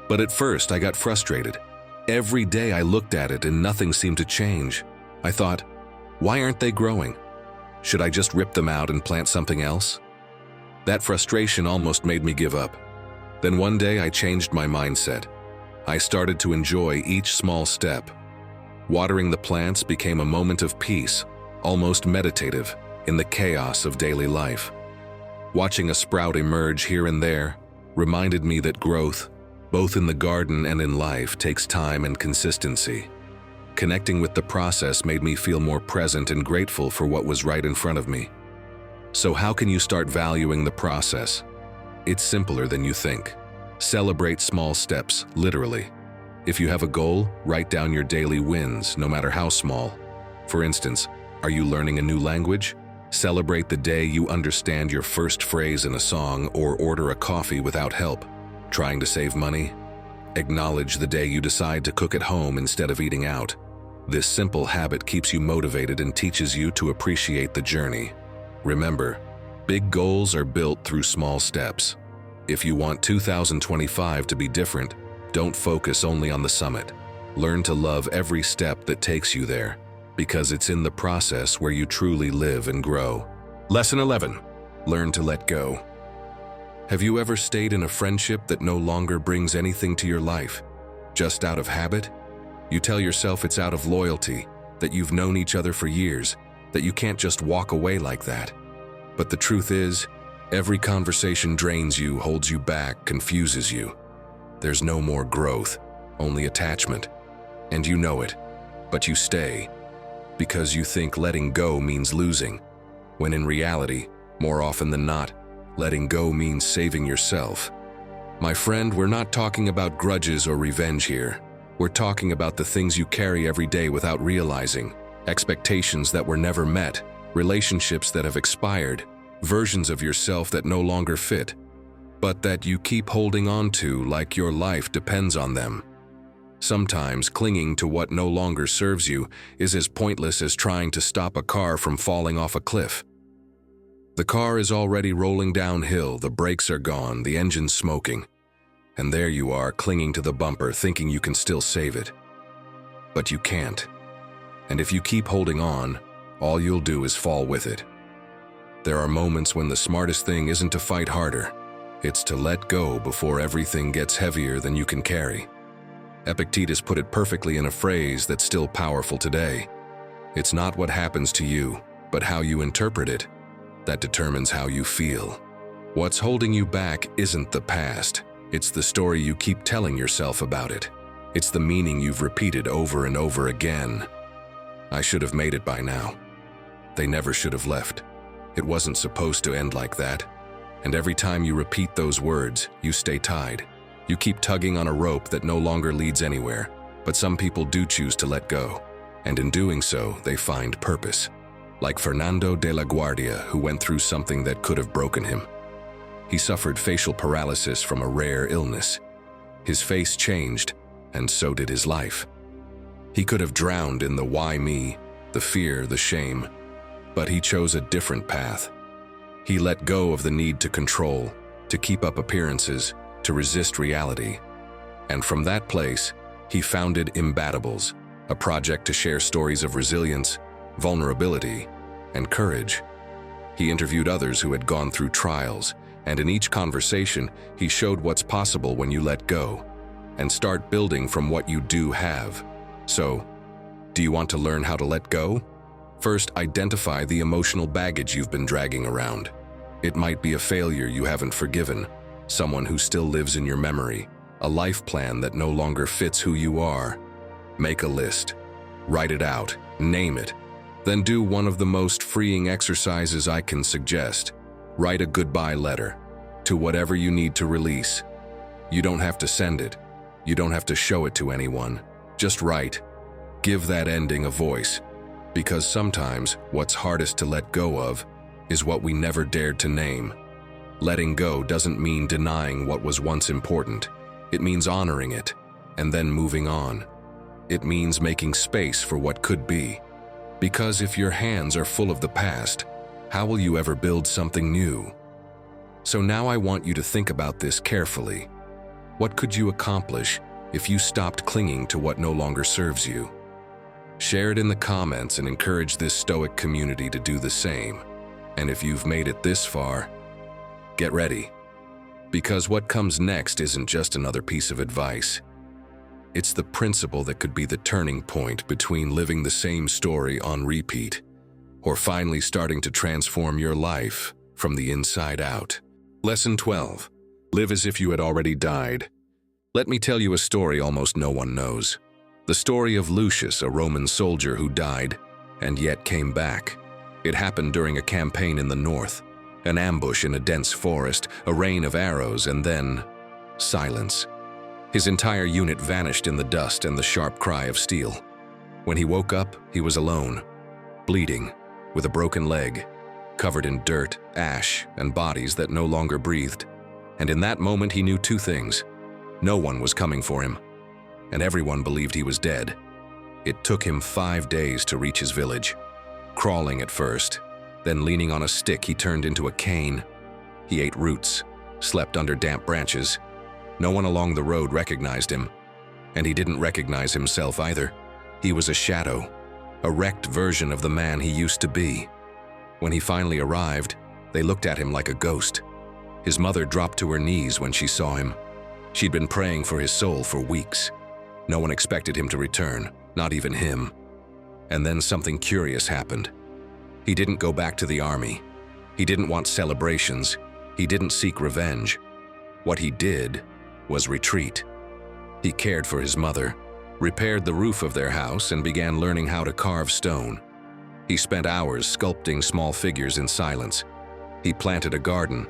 But at first, I got frustrated. Every day I looked at it and nothing seemed to change. I thought, why aren't they growing? Should I just rip them out and plant something else? That frustration almost made me give up. Then one day I changed my mindset. I started to enjoy each small step. Watering the plants became a moment of peace, almost meditative, in the chaos of daily life. Watching a sprout emerge here and there reminded me that growth, both in the garden and in life, takes time and consistency. Connecting with the process made me feel more present and grateful for what was right in front of me. So how can you start valuing the process? It's simpler than you think. Celebrate small steps, literally. If you have a goal, write down your daily wins, no matter how small. For instance, are you learning a new language? Celebrate the day you understand your first phrase in a song or order a coffee without help. Trying to save money? Acknowledge the day you decide to cook at home instead of eating out. This simple habit keeps you motivated and teaches you to appreciate the journey. Remember, big goals are built through small steps. If you want 2025 to be different, don't focus only on the summit. Learn to love every step that takes you there, because it's in the process where you truly live and grow. Lesson 11. Learn to let go. Have you ever stayed in a friendship that no longer brings anything to your life, just out of habit? You tell yourself it's out of loyalty, that you've known each other for years, that you can't just walk away like that. But the truth is, every conversation drains you, holds you back, confuses you. There's no more growth, only attachment. And you know it, but you stay, because you think letting go means losing, when in reality, more often than not, letting go means saving yourself. My friend, we're not talking about grudges or revenge here. We're talking about the things you carry every day without realizing. Expectations that were never met, relationships that have expired, versions of yourself that no longer fit, but that you keep holding on to like your life depends on them. Sometimes clinging to what no longer serves you is as pointless as trying to stop a car from falling off a cliff. The car is already rolling downhill, the brakes are gone, the engine's smoking, and there you are clinging to the bumper thinking you can still save it. But you can't. And if you keep holding on, all you'll do is fall with it. There are moments when the smartest thing isn't to fight harder, it's to let go before everything gets heavier than you can carry. Epictetus put it perfectly in a phrase that's still powerful today. It's not what happens to you, but how you interpret it, that determines how you feel. What's holding you back isn't the past, it's the story you keep telling yourself about it. It's the meaning you've repeated over and over again. I should have made it by now. They never should have left. It wasn't supposed to end like that. And every time you repeat those words, you stay tied. You keep tugging on a rope that no longer leads anywhere. But some people do choose to let go. And in doing so, they find purpose. Like Fernando de la Guardia, who went through something that could have broken him. He suffered facial paralysis from a rare illness. His face changed, and so did his life. He could have drowned in the why me, the fear, the shame, but he chose a different path. He let go of the need to control, to keep up appearances, to resist reality. And from that place, he founded Imbatables, a project to share stories of resilience, vulnerability, and courage. He interviewed others who had gone through trials, and in each conversation, he showed what's possible when you let go, and start building from what you do have. So, do you want to learn how to let go? First, identify the emotional baggage you've been dragging around. It might be a failure you haven't forgiven, someone who still lives in your memory, a life plan that no longer fits who you are. Make a list. Write it out. Name it. Then do one of the most freeing exercises I can suggest. Write a goodbye letter to whatever you need to release. You don't have to send it. You don't have to show it to anyone. Just write. Give that ending a voice. Because sometimes what's hardest to let go of is what we never dared to name. Letting go doesn't mean denying what was once important. It means honoring it and then moving on. It means making space for what could be. Because if your hands are full of the past, how will you ever build something new? So now I want you to think about this carefully. What could you accomplish if you stopped clinging to what no longer serves you? Share it in the comments and encourage this Stoic community to do the same. And if you've made it this far, get ready. Because what comes next isn't just another piece of advice. It's the principle that could be the turning point between living the same story on repeat or finally starting to transform your life from the inside out. Lesson 12. Live as if you had already died. Let me tell you a story almost no one knows. The story of Lucius, a Roman soldier who died and yet came back. It happened during a campaign in the north, an ambush in a dense forest, a rain of arrows, and then silence. His entire unit vanished in the dust and the sharp cry of steel. When he woke up, he was alone, bleeding, with a broken leg, covered in dirt, ash, and bodies that no longer breathed. And in that moment he knew two things. No one was coming for him, and everyone believed he was dead. It took him 5 days to reach his village. Crawling at first, then leaning on a stick he turned into a cane. He ate roots, slept under damp branches. No one along the road recognized him, and he didn't recognize himself either. He was a shadow, a wrecked version of the man he used to be. When he finally arrived, they looked at him like a ghost. His mother dropped to her knees when she saw him. She'd been praying for his soul for weeks. No one expected him to return, not even him. And then something curious happened. He didn't go back to the army. He didn't want celebrations. He didn't seek revenge. What he did was retreat. He cared for his mother, repaired the roof of their house, and began learning how to carve stone. He spent hours sculpting small figures in silence. He planted a garden,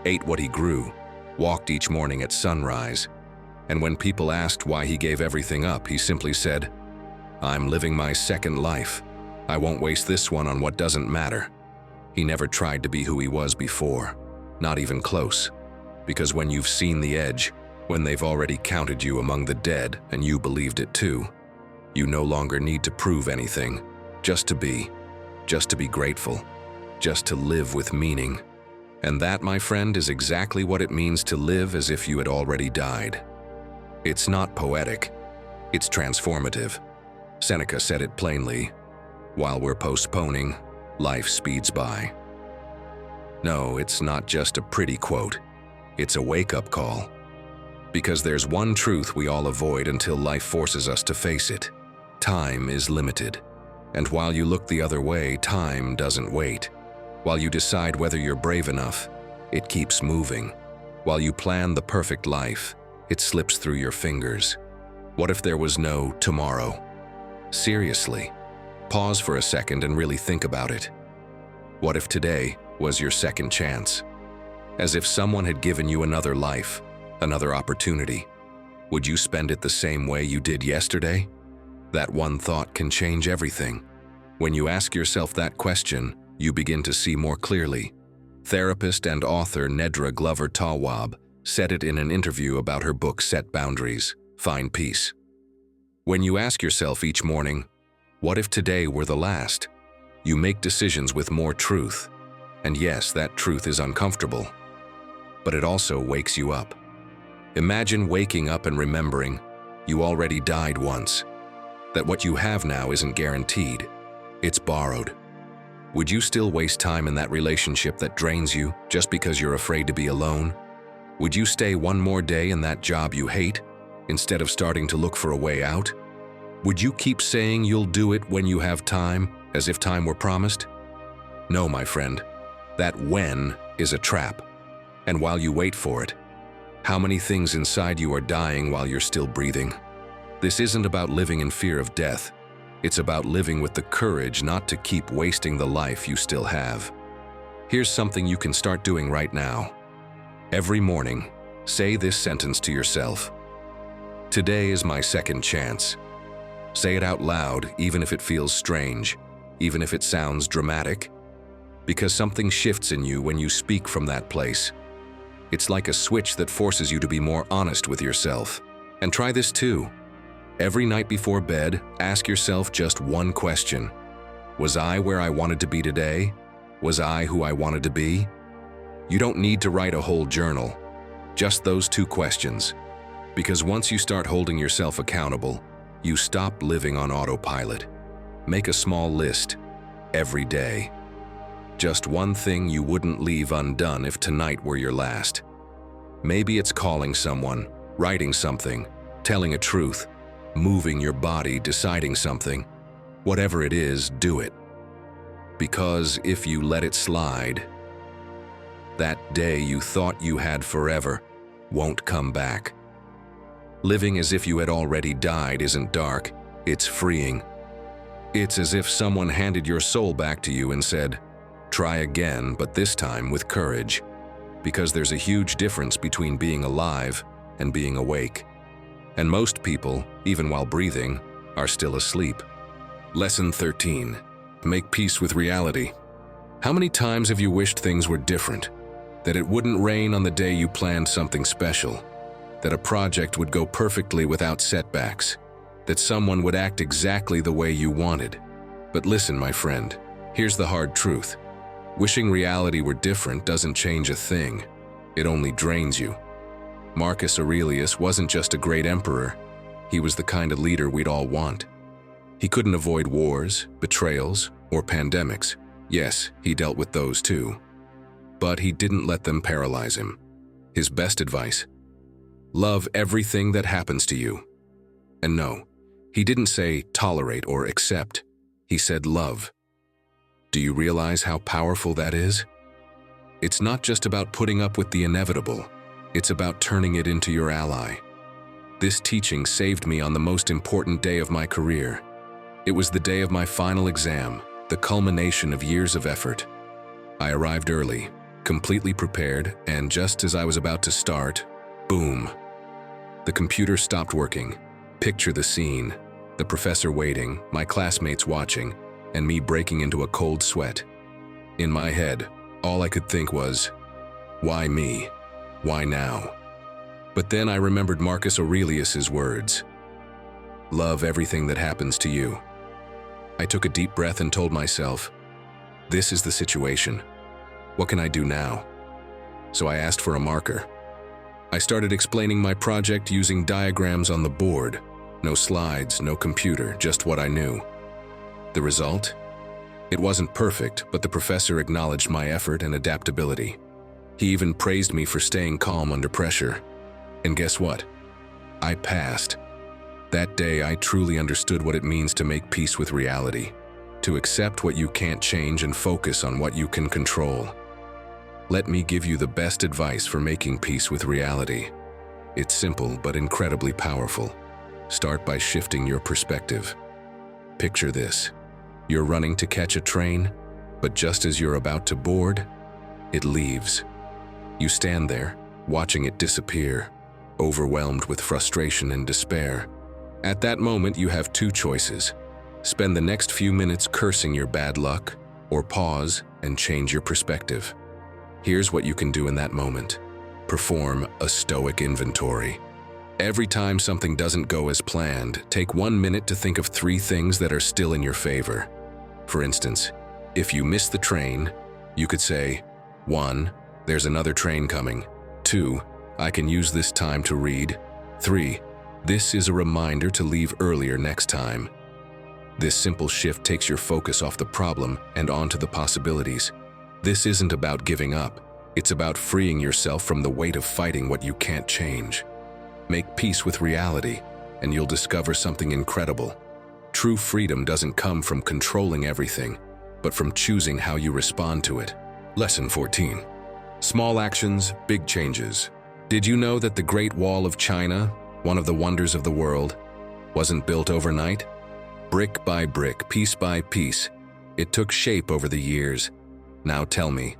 ate what he grew, walked each morning at sunrise. And when people asked why he gave everything up, he simply said, "I'm living my second life. I won't waste this one on what doesn't matter." He never tried to be who he was before, not even close. Because when you've seen the edge, when they've already counted you among the dead and you believed it too, you no longer need to prove anything, just to be grateful, just to live with meaning. And that, my friend, is exactly what it means to live as if you had already died. It's not poetic, it's transformative. Seneca said it plainly, "While we're postponing, life speeds by." No, it's not just a pretty quote, it's a wake-up call. Because there's one truth we all avoid until life forces us to face it. Time is limited. And while you look the other way, time doesn't wait. While you decide whether you're brave enough, it keeps moving. While you plan the perfect life, it slips through your fingers. What if there was no tomorrow? Seriously, pause for a second and really think about it. What if today was your second chance? As if someone had given you another life, another opportunity. Would you spend it the same way you did yesterday? That one thought can change everything. When you ask yourself that question, you begin to see more clearly. Therapist and author Nedra Glover Tawwab said it in an interview about her book Set Boundaries, Find Peace. When you ask yourself each morning, what if today were the last? You make decisions with more truth. And yes, that truth is uncomfortable, but it also wakes you up. Imagine waking up and remembering you already died once, that what you have now isn't guaranteed, it's borrowed. Would you still waste time in that relationship that drains you just because you're afraid to be alone? Would you stay one more day in that job you hate instead of starting to look for a way out? Would you keep saying you'll do it when you have time as if time were promised? No, my friend, that when is a trap. And while you wait for it, how many things inside you are dying while you're still breathing? This isn't about living in fear of death. It's about living with the courage not to keep wasting the life you still have. Here's something you can start doing right now. Every morning, say this sentence to yourself. Today is my second chance. Say it out loud, even if it feels strange, even if it sounds dramatic, because something shifts in you when you speak from that place. It's like a switch that forces you to be more honest with yourself. And try this too. Every night before bed, ask yourself just one question. Was I where I wanted to be today? Was I who I wanted to be? You don't need to write a whole journal, just those two questions. Because once you start holding yourself accountable, you stop living on autopilot. Make a small list every day. Just one thing you wouldn't leave undone if tonight were your last. Maybe it's calling someone, writing something, telling a truth, moving your body, deciding something. Whatever it is, do it. Because if you let it slide, that day you thought you had forever won't come back. Living as if you had already died isn't dark, it's freeing. It's as if someone handed your soul back to you and said, try again, but this time with courage. Because there's a huge difference between being alive and being awake. And most people, even while breathing, are still asleep. Lesson 13. Make peace with reality. How many times have you wished things were different? That it wouldn't rain on the day you planned something special? That a project would go perfectly without setbacks? That someone would act exactly the way you wanted? But listen, my friend, here's the hard truth. Wishing reality were different doesn't change a thing. It only drains you. Marcus Aurelius wasn't just a great emperor. He was the kind of leader we'd all want. He couldn't avoid wars, betrayals, or pandemics. Yes, he dealt with those too. But he didn't let them paralyze him. His best advice: love everything that happens to you. And no, he didn't say tolerate or accept. He said love. Do you realize how powerful that is? It's not just about putting up with the inevitable. It's about turning it into your ally. This teaching saved me on the most important day of my career. It was the day of my final exam, the culmination of years of effort. I arrived early, completely prepared, and just as I was about to start, boom. The computer stopped working. Picture the scene: the professor waiting, my classmates watching, and me breaking into a cold sweat. In my head, all I could think was, why me? Why now? But then I remembered Marcus Aurelius's words. Love everything that happens to you. I took a deep breath and told myself, this is the situation. What can I do now? So I asked for a marker. I started explaining my project using diagrams on the board. No slides, no computer, just what I knew. The result? It wasn't perfect, but the professor acknowledged my effort and adaptability. He even praised me for staying calm under pressure. And guess what? I passed. That day, I truly understood what it means to make peace with reality, to accept what you can't change and focus on what you can control. Let me give you the best advice for making peace with reality. It's simple but incredibly powerful. Start by shifting your perspective. Picture this. You're running to catch a train, but just as you're about to board, it leaves. You stand there, watching it disappear, overwhelmed with frustration and despair. At that moment, you have two choices. Spend the next few minutes cursing your bad luck, or pause and change your perspective. Here's what you can do in that moment. Perform a stoic inventory. Every time something doesn't go as planned, take 1 minute to think of 3 things that are still in your favor. For instance, if you miss the train, you could say, 1. There's another train coming. 2. I can use this time to read. 3. This is a reminder to leave earlier next time. This simple shift takes your focus off the problem and onto the possibilities. This isn't about giving up. It's about freeing yourself from the weight of fighting what you can't change. Make peace with reality, and you'll discover something incredible. True freedom doesn't come from controlling everything, but from choosing how you respond to it. Lesson 14. Small actions, big changes. Did you know that the Great Wall of China, one of the wonders of the world, wasn't built overnight? Brick by brick, piece by piece, it took shape over the years. Now tell me,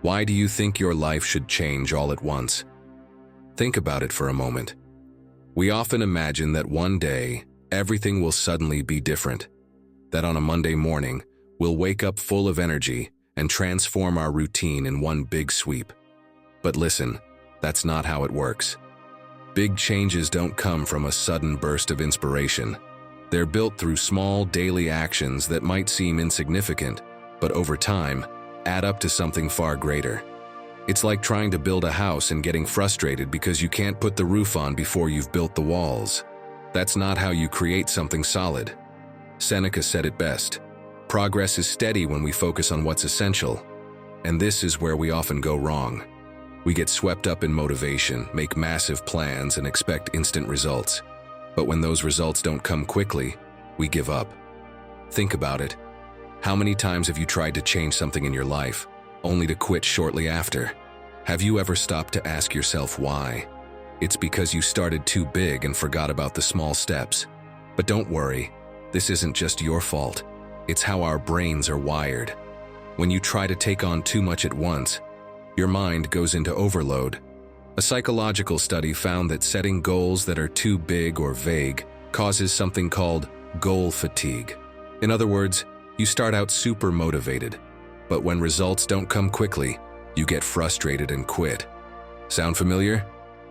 why do you think your life should change all at once? Think about it for a moment. We often imagine that one day, everything will suddenly be different. That on a Monday morning, we'll wake up full of energy and transform our routine in one big sweep. But listen, that's not how it works. Big changes don't come from a sudden burst of inspiration. They're built through small daily actions that might seem insignificant, but over time, add up to something far greater. It's like trying to build a house and getting frustrated because you can't put the roof on before you've built the walls. That's not how you create something solid. Seneca said it best. Progress is steady when we focus on what's essential. And this is where we often go wrong. We get swept up in motivation, make massive plans, and expect instant results. But when those results don't come quickly, we give up. Think about it. How many times have you tried to change something in your life, only to quit shortly after? Have you ever stopped to ask yourself why? It's because you started too big and forgot about the small steps. But don't worry, this isn't just your fault. It's how our brains are wired. When you try to take on too much at once, your mind goes into overload. A psychological study found that setting goals that are too big or vague causes something called goal fatigue. In other words, you start out super motivated, but when results don't come quickly, you get frustrated and quit. Sound familiar?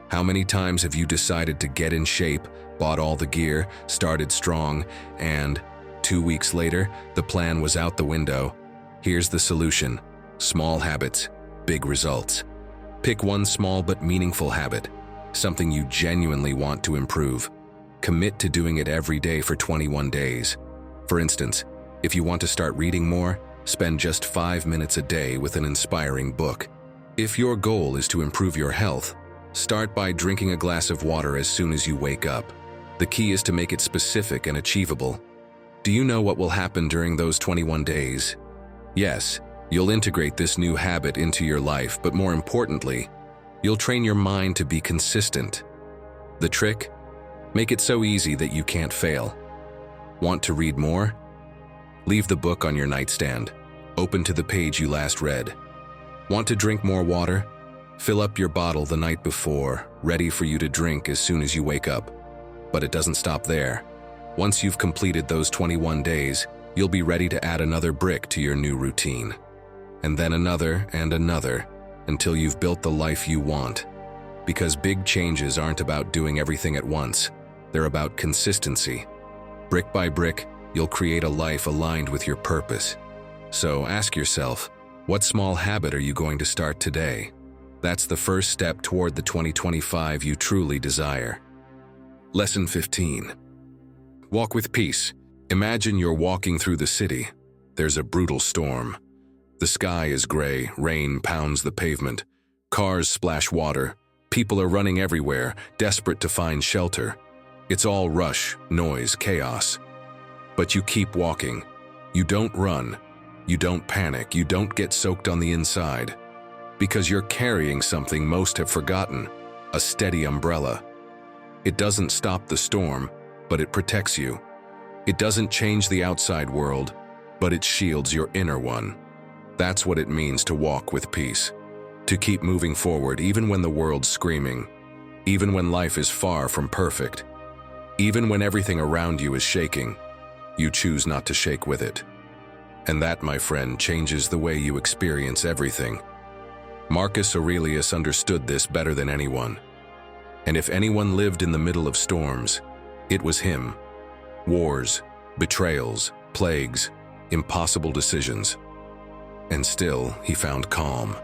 How many times have you decided to get in shape, bought all the gear, started strong, and 2 weeks later, the plan was out the window? Here's the solution. Small habits, big results. Pick one small but meaningful habit, something you genuinely want to improve. Commit to doing it every day for 21 days. For instance, if you want to start reading more, spend just 5 minutes a day with an inspiring book. If your goal is to improve your health, start by drinking a glass of water as soon as you wake up. The key is to make it specific and achievable. Do you know what will happen during those 21 days? Yes, you'll integrate this new habit into your life, but more importantly, you'll train your mind to be consistent. The trick? Make it so easy that you can't fail. Want to read more? Leave the book on your nightstand. Open to the page you last read. Want to drink more water? Fill up your bottle the night before, ready for you to drink as soon as you wake up. But it doesn't stop there. Once you've completed those 21 days, you'll be ready to add another brick to your new routine. And then another and another, until you've built the life you want. Because big changes aren't about doing everything at once. They're about consistency. Brick by brick, you'll create a life aligned with your purpose. So ask yourself, what small habit are you going to start today? That's the first step toward the 2025 you truly desire. Lesson 15. Walk with peace. Imagine you're walking through the city. There's a brutal storm. The sky is gray, rain pounds the pavement. Cars splash water. People are running everywhere, desperate to find shelter. It's all rush, noise, chaos. But you keep walking. You don't run. You don't panic. You don't get soaked on the inside. Because you're carrying something most have forgotten, a steady umbrella. It doesn't stop the storm, but it protects you. It doesn't change the outside world, but it shields your inner one. That's what it means to walk with peace. To keep moving forward even when the world's screaming. Even when life is far from perfect. Even when everything around you is shaking. You choose not to shake with it. And that, my friend, changes the way you experience everything. Marcus Aurelius understood this better than anyone. And if anyone lived in the middle of storms, it was him. Wars, betrayals, plagues, impossible decisions. And still, he found calm.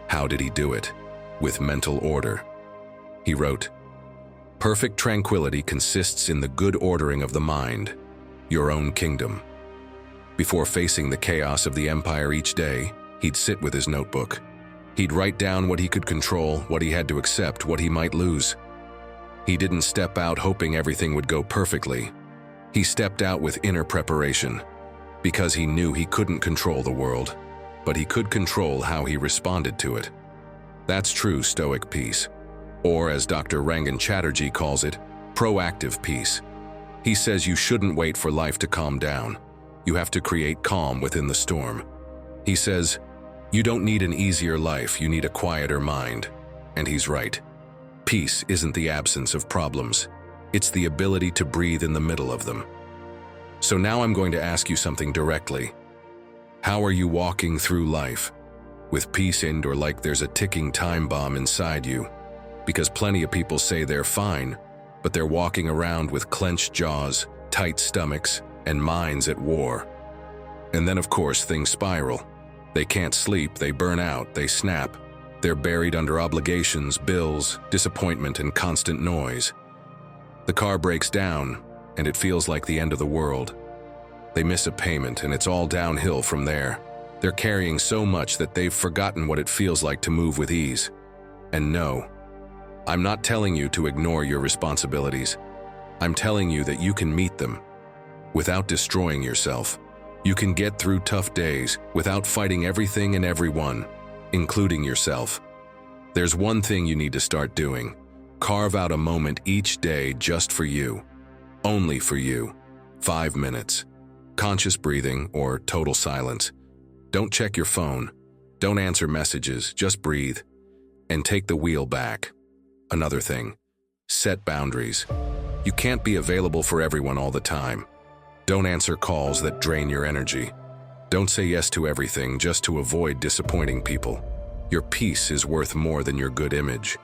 How did he do it? With mental order. He wrote, "Perfect tranquility consists in the good ordering of the mind, your own kingdom." Before facing the chaos of the empire each day, he'd sit with his notebook. He'd write down what he could control, what he had to accept, what he might lose. He didn't step out hoping everything would go perfectly. He stepped out with inner preparation, because he knew he couldn't control the world, but he could control how he responded to it. That's true Stoic peace, or as Dr. Rangan Chatterjee calls it, proactive peace. He says you shouldn't wait for life to calm down. You have to create calm within the storm. He says, you don't need an easier life, you need a quieter mind. And he's right. Peace isn't the absence of problems. It's the ability to breathe in the middle of them. So now I'm going to ask you something directly. How are you walking through life? With peace in, or like there's a ticking time bomb inside you? Because plenty of people say they're fine, but they're walking around with clenched jaws, tight stomachs, and minds at war. And then of course things spiral. They can't sleep, they burn out, they snap. They're buried under obligations, bills, disappointment, and constant noise. The car breaks down, and it feels like the end of the world. They miss a payment, and it's all downhill from there. They're carrying so much that they've forgotten what it feels like to move with ease. And no, I'm not telling you to ignore your responsibilities. I'm telling you that you can meet them without destroying yourself. You can get through tough days without fighting everything and everyone, including yourself. There's one thing you need to start doing. Carve out a moment each day just for you. Only for you. 5 minutes. Conscious breathing or total silence. Don't check your phone. Don't answer messages, just breathe. And take the wheel back. Another thing. Set boundaries. You can't be available for everyone all the time. Don't answer calls that drain your energy. Don't say yes to everything just to avoid disappointing people. Your peace is worth more than your good image.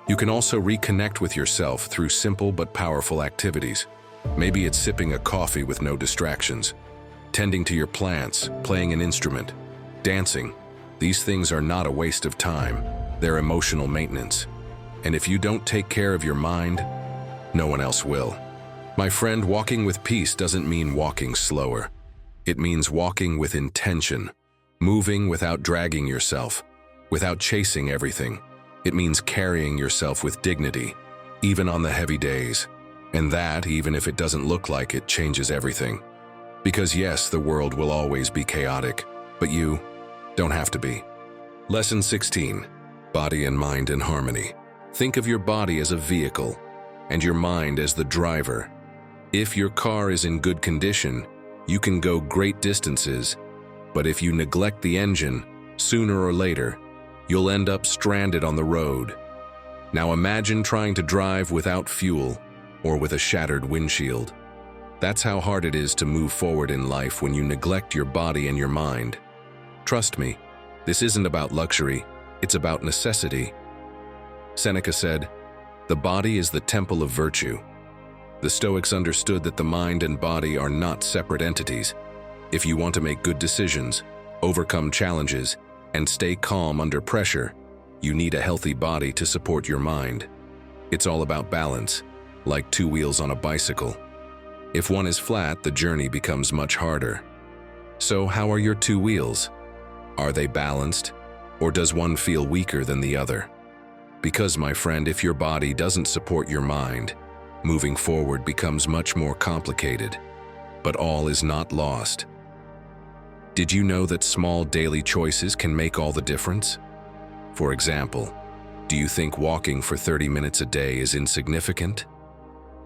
You can also reconnect with yourself through simple but powerful activities. Maybe it's sipping a coffee with no distractions, tending to your plants, playing an instrument, dancing. These things are not a waste of time. They're emotional maintenance. And if you don't take care of your mind, no one else will. My friend, walking with peace doesn't mean walking slower. It means walking with intention, moving without dragging yourself, without chasing everything. It means carrying yourself with dignity, even on the heavy days. And that, even if it doesn't look like it, changes everything. Because yes, the world will always be chaotic, but you don't have to be. Lesson 16. Body and mind in harmony. Think of your body as a vehicle, and your mind as the driver. If your car is in good condition, you can go great distances, but if you neglect the engine, sooner or later, you'll end up stranded on the road. Now imagine trying to drive without fuel or with a shattered windshield. That's how hard it is to move forward in life when you neglect your body and your mind. Trust me, this isn't about luxury, it's about necessity. Seneca said, "The body is the temple of virtue." The Stoics understood that the mind and body are not separate entities. If you want to make good decisions, overcome challenges, and stay calm under pressure, you need a healthy body to support your mind. It's all about balance, like two wheels on a bicycle. If one is flat, the journey becomes much harder. So how are your two wheels? Are they balanced, or does one feel weaker than the other? Because, my friend, if your body doesn't support your mind, moving forward becomes much more complicated. But all is not lost. Did you know that small daily choices can make all the difference? For example, do you think walking for 30 minutes a day is insignificant?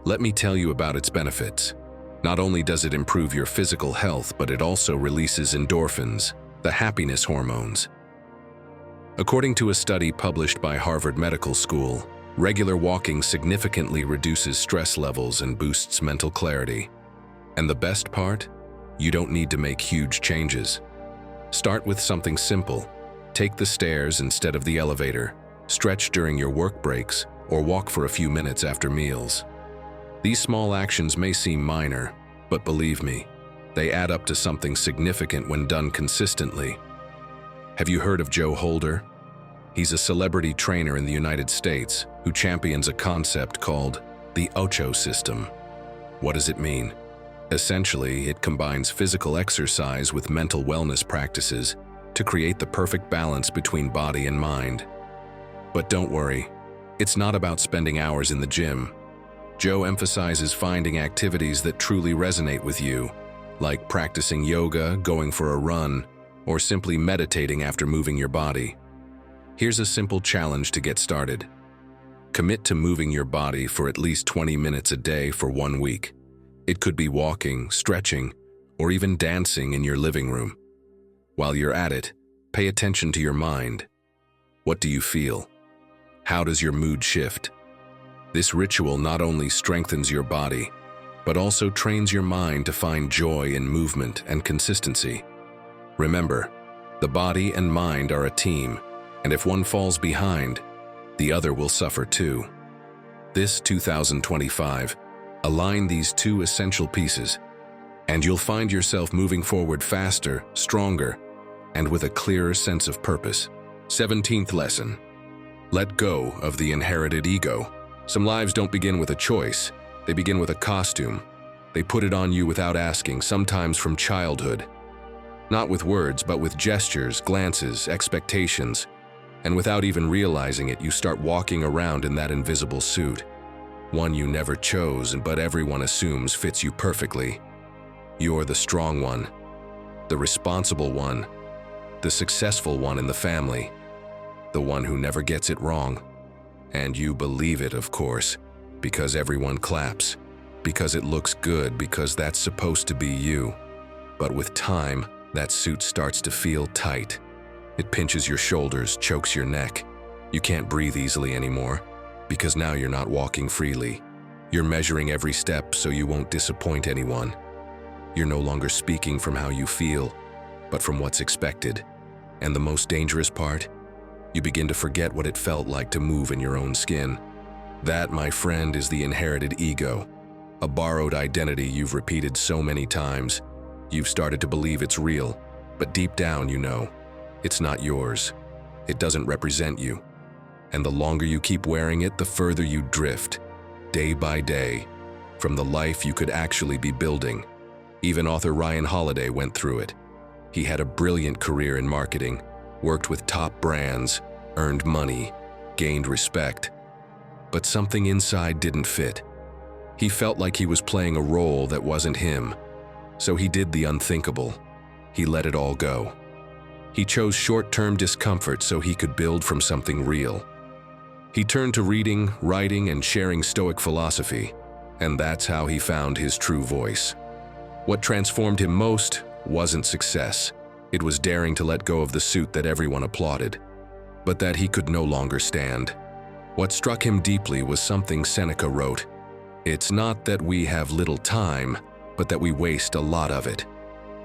Let me tell you about its benefits. Not only does it improve your physical health, but it also releases endorphins, the happiness hormones. According to a study published by Harvard Medical School, regular walking significantly reduces stress levels and boosts mental clarity. And the best part? You don't need to make huge changes. Start with something simple. Take the stairs instead of the elevator, stretch during your work breaks, or walk for a few minutes after meals. These small actions may seem minor, but believe me, they add up to something significant when done consistently. Have you heard of Joe Holder? He's a celebrity trainer in the United States who champions a concept called the Ocho system. What does it mean? Essentially, it combines physical exercise with mental wellness practices to create the perfect balance between body and mind. But don't worry, it's not about spending hours in the gym. Joe emphasizes finding activities that truly resonate with you, like practicing yoga, going for a run, or simply meditating after moving your body. Here's a simple challenge to get started. Commit to moving your body for at least 20 minutes a day for 1 week. It could be walking, stretching, or even dancing in your living room. While you're at it, pay attention to your mind. What do you feel? How does your mood shift? This ritual not only strengthens your body, but also trains your mind to find joy in movement and consistency. Remember, the body and mind are a team, and if one falls behind, the other will suffer too. This 2025, align these two essential pieces, and you'll find yourself moving forward faster, stronger, and with a clearer sense of purpose. 17th lesson. Let go of the inherited ego. Some lives don't begin with a choice. They begin with a costume. They put it on you without asking, sometimes from childhood. Not with words, but with gestures, glances, expectations. And without even realizing it, you start walking around in that invisible suit. One you never chose, but everyone assumes fits you perfectly. You're the strong one, the responsible one, the successful one in the family, the one who never gets it wrong. And you believe it, of course, because everyone claps, because it looks good, because that's supposed to be you. But with time, that suit starts to feel tight. It pinches your shoulders, chokes your neck. You can't breathe easily anymore, because now you're not walking freely. You're measuring every step so you won't disappoint anyone. You're no longer speaking from how you feel, but from what's expected. And the most dangerous part? You begin to forget what it felt like to move in your own skin. That, my friend, is the inherited ego, a borrowed identity you've repeated so many times. You've started to believe it's real, but deep down you know, it's not yours. It doesn't represent you. And the longer you keep wearing it, the further you drift, day by day, from the life you could actually be building. Even author Ryan Holiday went through it. He had a brilliant career in marketing, worked with top brands, earned money, gained respect. But something inside didn't fit. He felt like he was playing a role that wasn't him. So he did the unthinkable. He let it all go. He chose short-term discomfort so he could build from something real. He turned to reading, writing, and sharing Stoic philosophy, and that's how he found his true voice. What transformed him most wasn't success. It was daring to let go of the suit that everyone applauded, but that he could no longer stand. What struck him deeply was something Seneca wrote. It's not that we have little time, but that we waste a lot of it.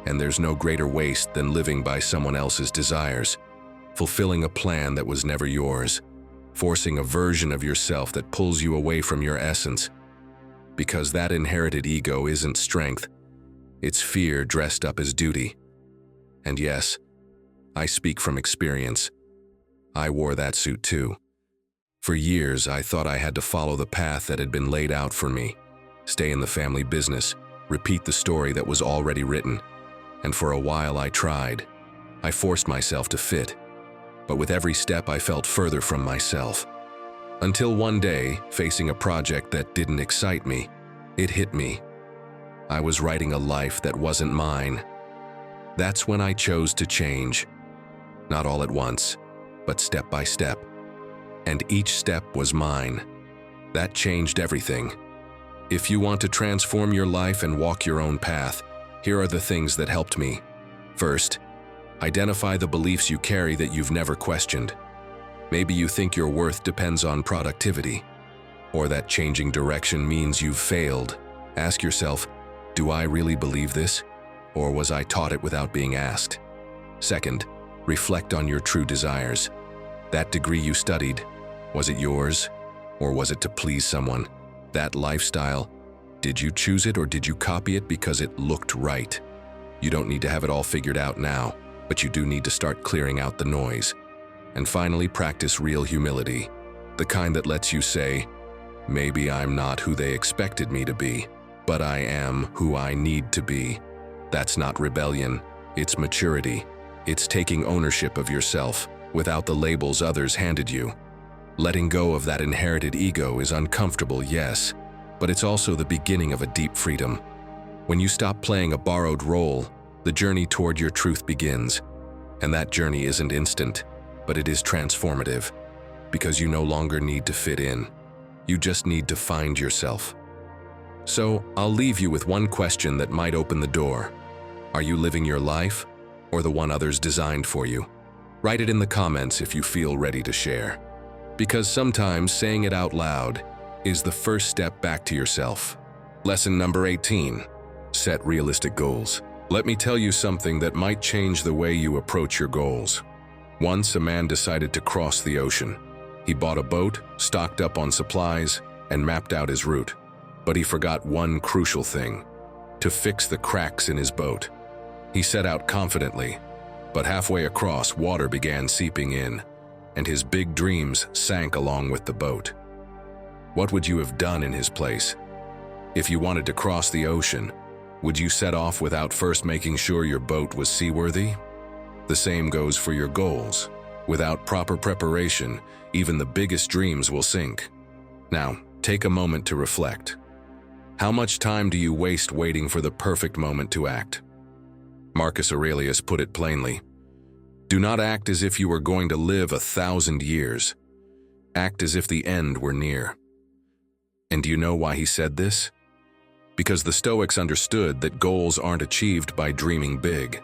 And there's no greater waste than living by someone else's desires, fulfilling a plan that was never yours, forcing a version of yourself that pulls you away from your essence. Because that inherited ego isn't strength, it's fear dressed up as duty. And yes, I speak from experience. I wore that suit too. For years, I thought I had to follow the path that had been laid out for me, stay in the family business, repeat the story that was already written. And for a while I tried. I forced myself to fit. But with every step I felt further from myself. Until one day, facing a project that didn't excite me, it hit me. I was writing a life that wasn't mine. That's when I chose to change. Not all at once, but step by step. And each step was mine. That changed everything. If you want to transform your life and walk your own path, here are the things that helped me. First, identify the beliefs you carry that you've never questioned. Maybe you think your worth depends on productivity, or that changing direction means you've failed. Ask yourself, do I really believe this? Or was I taught it without being asked? Second, reflect on your true desires. That degree you studied, was it yours? Or was it to please someone? That lifestyle, did you choose it or did you copy it because it looked right? You don't need to have it all figured out now, but you do need to start clearing out the noise. And finally, practice real humility, the kind that lets you say, maybe I'm not who they expected me to be, but I am who I need to be. That's not rebellion, it's maturity. It's taking ownership of yourself without the labels others handed you. Letting go of that inherited ego is uncomfortable, yes, but it's also the beginning of a deep freedom. When you stop playing a borrowed role, the journey toward your truth begins. And that journey isn't instant, but it is transformative, because you no longer need to fit in. You just need to find yourself. So, I'll leave you with one question that might open the door. Are you living your life, or the one others designed for you? Write it in the comments if you feel ready to share. Because sometimes saying it out loud is the first step back to yourself. Lesson number 18. Set realistic goals. Let me tell you something that might change the way you approach your goals. Once a man decided to cross the ocean. He bought a boat, stocked up on supplies, and mapped out his route. But he forgot one crucial thing: to fix the cracks in his boat. He set out confidently, but halfway across, water began seeping in, and his big dreams sank along with the boat. What would you have done in his place? If you wanted to cross the ocean, would you set off without first making sure your boat was seaworthy? The same goes for your goals. Without proper preparation, even the biggest dreams will sink. Now, take a moment to reflect. How much time do you waste waiting for the perfect moment to act? Marcus Aurelius put it plainly: do not act as if you were going to live 1,000 years. Act as if the end were near. And do you know why he said this? Because the Stoics understood that goals aren't achieved by dreaming big.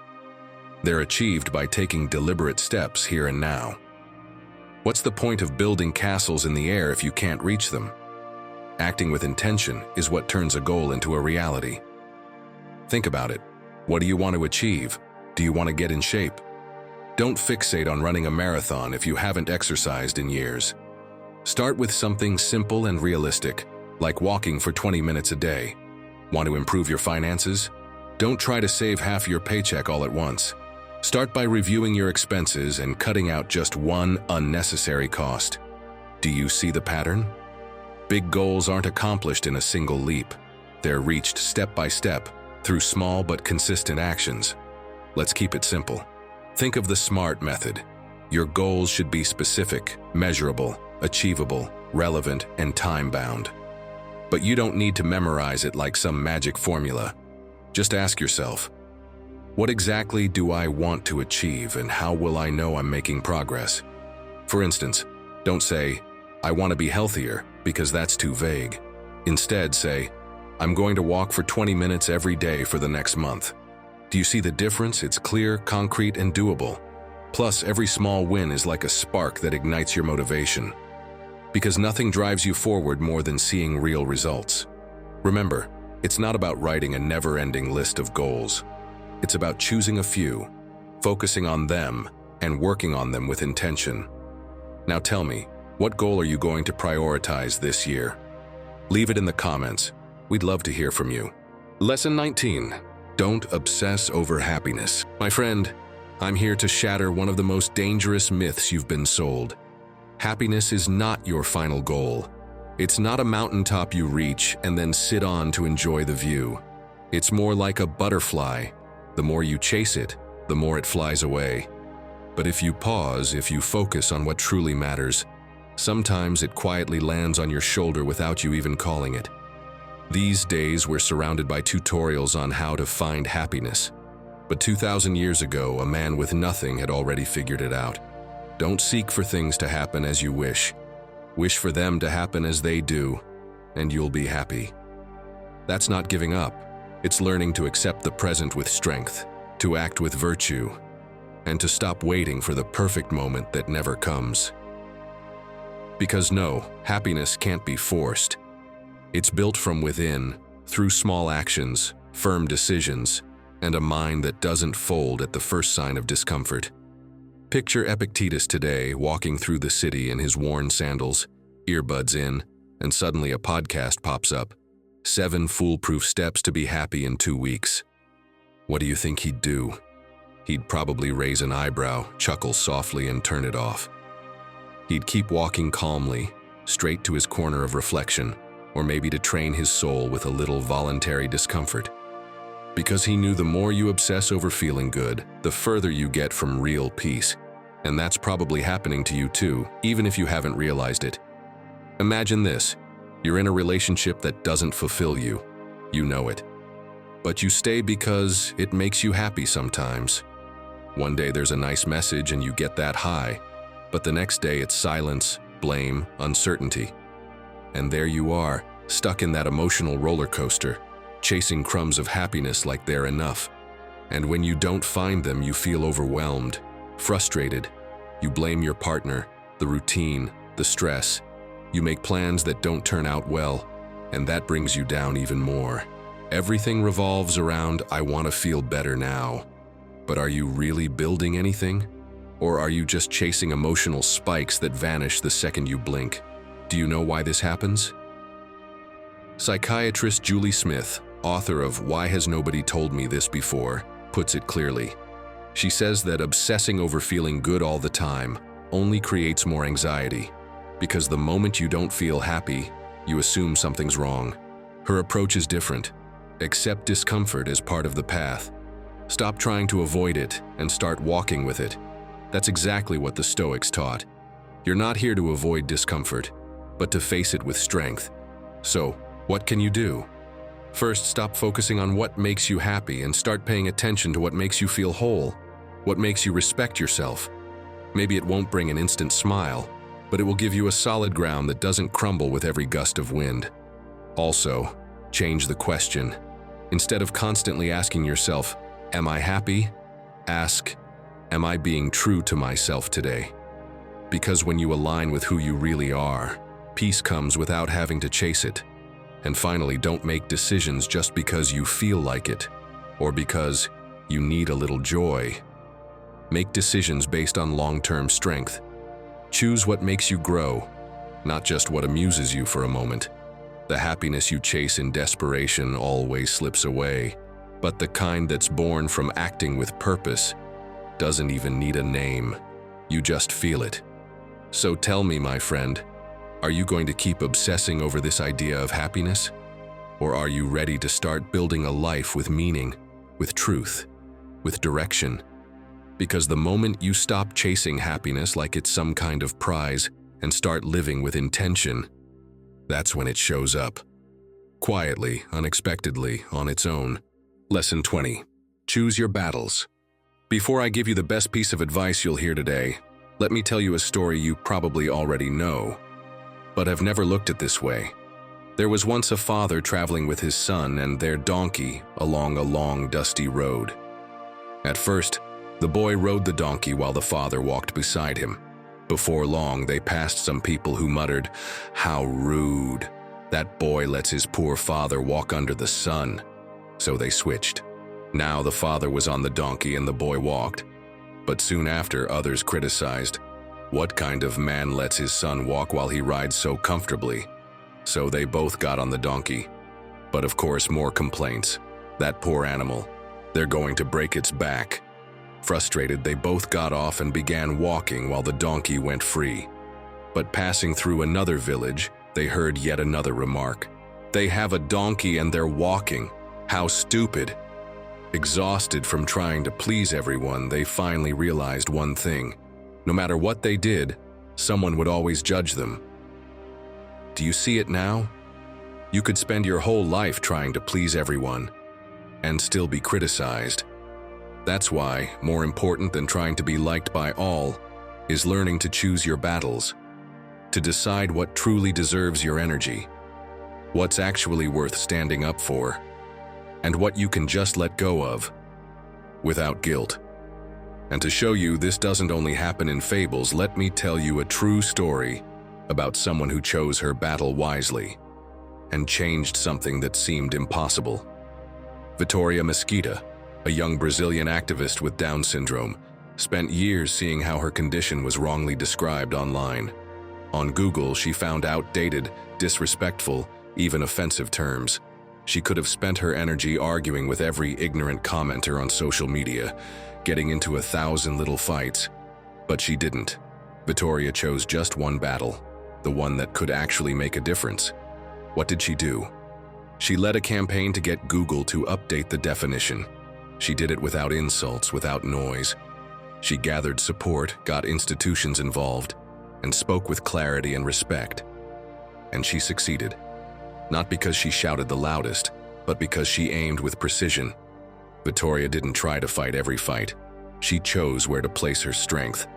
They're achieved by taking deliberate steps here and now. What's the point of building castles in the air if you can't reach them? Acting with intention is what turns a goal into a reality. Think about it. What do you want to achieve? Do you want to get in shape? Don't fixate on running a marathon if you haven't exercised in years. Start with something simple and realistic, like walking for 20 minutes a day. Want to improve your finances? Don't try to save half your paycheck all at once. Start by reviewing your expenses and cutting out just one unnecessary cost. Do you see the pattern? Big goals aren't accomplished in a single leap. They're reached step by step, through small but consistent actions. Let's keep it simple. Think of the SMART method. Your goals should be specific, measurable, achievable, relevant, and time-bound. But you don't need to memorize it like some magic formula. Just ask yourself, what exactly do I want to achieve, and how will I know I'm making progress? For instance, don't say, I want to be healthier, because that's too vague. Instead, say, I'm going to walk for 20 minutes every day for the next month. Do you see the difference? It's clear, concrete, and doable. Plus, every small win is like a spark that ignites your motivation. Because nothing drives you forward more than seeing real results. Remember, it's not about writing a never-ending list of goals. It's about choosing a few, focusing on them, and working on them with intention. Now tell me, what goal are you going to prioritize this year? Leave it in the comments. We'd love to hear from you. Lesson 19. Don't obsess over happiness. My friend, I'm here to shatter one of the most dangerous myths you've been sold. Happiness is not your final goal. It's not a mountaintop you reach and then sit on to enjoy the view. It's more like a butterfly. The more you chase it, the more it flies away. But if you pause, if you focus on what truly matters, sometimes it quietly lands on your shoulder without you even calling it. These days, we're surrounded by tutorials on how to find happiness. But 2,000 years ago, a man with nothing had already figured it out. Don't seek for things to happen as you wish. Wish for them to happen as they do, and you'll be happy. That's not giving up. It's learning to accept the present with strength, to act with virtue, and to stop waiting for the perfect moment that never comes. Because no, happiness can't be forced. It's built from within, through small actions, firm decisions, and a mind that doesn't fold at the first sign of discomfort. Picture Epictetus today, walking through the city in his worn sandals, earbuds in, and suddenly a podcast pops up. 7 foolproof steps to be happy in 2 weeks. What do you think he'd do? He'd probably raise an eyebrow, chuckle softly, and turn it off. He'd keep walking calmly, straight to his corner of reflection, or maybe to train his soul with a little voluntary discomfort. Because he knew the more you obsess over feeling good, the further you get from real peace. And that's probably happening to you too, even if you haven't realized it. Imagine this. You're in a relationship that doesn't fulfill you. You know it. But you stay because it makes you happy sometimes. One day there's a nice message and you get that high, but the next day it's silence, blame, uncertainty. And there you are, stuck in that emotional roller coaster, chasing crumbs of happiness like they're enough. And when you don't find them, you feel overwhelmed, frustrated. You blame your partner, the routine, the stress. You make plans that don't turn out well, and that brings you down even more. Everything revolves around, I want to feel better now. But are you really building anything? Or are you just chasing emotional spikes that vanish the second you blink? Do you know why this happens? Psychiatrist Julie Smith, author of Why Has Nobody Told Me This Before, puts it clearly. She says that obsessing over feeling good all the time only creates more anxiety, because the moment you don't feel happy, you assume something's wrong. Her approach is different. Accept discomfort as part of the path. Stop trying to avoid it and start walking with it. That's exactly what the Stoics taught. You're not here to avoid discomfort, but to face it with strength. So, what can you do? First, stop focusing on what makes you happy and start paying attention to what makes you feel whole, what makes you respect yourself. Maybe it won't bring an instant smile, but it will give you a solid ground that doesn't crumble with every gust of wind. Also, change the question. Instead of constantly asking yourself, "Am I happy?" ask, "Am I being true to myself today?" Because when you align with who you really are, peace comes without having to chase it. And finally, don't make decisions just because you feel like it, or because you need a little joy. Make decisions based on long-term strength. Choose what makes you grow, not just what amuses you for a moment. The happiness you chase in desperation always slips away, but the kind that's born from acting with purpose doesn't even need a name. You just feel it. So tell me, my friend, are you going to keep obsessing over this idea of happiness? Or are you ready to start building a life with meaning, with truth, with direction? Because the moment you stop chasing happiness like it's some kind of prize and start living with intention, that's when it shows up. Quietly, unexpectedly, on its own. Lesson 20. Choose your battles. Before I give you the best piece of advice you'll hear today, let me tell you a story you probably already know, but have never looked at this way. There was once a father traveling with his son and their donkey along a long, dusty road. At first, the boy rode the donkey while the father walked beside him. Before long, they passed some people who muttered, "How rude! That boy lets his poor father walk under the sun." So they switched. Now the father was on the donkey and the boy walked. But soon after, others criticized, "What kind of man lets his son walk while he rides so comfortably?" So they both got on the donkey. But of course, more complaints. "That poor animal, they're going to break its back." Frustrated, they both got off and began walking while the donkey went free. But passing through another village, they heard yet another remark. "They have a donkey and they're walking. How stupid." Exhausted from trying to please everyone, they finally realized one thing. No matter what they did, someone would always judge them. Do you see it now? You could spend your whole life trying to please everyone and still be criticized. That's why, more important than trying to be liked by all, is learning to choose your battles, to decide what truly deserves your energy, what's actually worth standing up for, and what you can just let go of, without guilt. And to show you this doesn't only happen in fables, let me tell you a true story about someone who chose her battle wisely and changed something that seemed impossible. Vitória Mesquita, a young Brazilian activist with Down syndrome, spent years seeing how her condition was wrongly described online. On Google, she found outdated, disrespectful, even offensive terms. She could have spent her energy arguing with every ignorant commenter on social media, getting into 1,000 little fights. But she didn't. Vitória chose just one battle, the one that could actually make a difference. What did she do? She led a campaign to get Google to update the definition. She did it without insults, without noise. She gathered support, got institutions involved, and spoke with clarity and respect. And she succeeded. not because she shouted the loudest, but because she aimed with precision. Vittoria didn't try to fight every fight. She chose where to place her strength,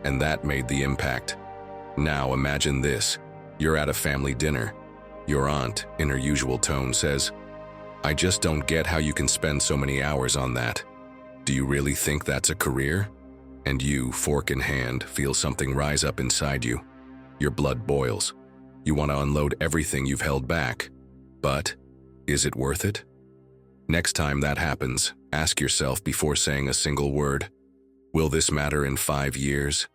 and that made the impact. Now imagine this. You're at a family dinner. Your aunt, in her usual tone, says, "I just don't get how you can spend so many hours on that. Do you really think that's a career?" And you, fork in hand, feel something rise up inside you. Your blood boils. You want to unload everything you've held back. But is it worth it? Next time that happens, ask yourself before saying a single word, will this matter in 5 years?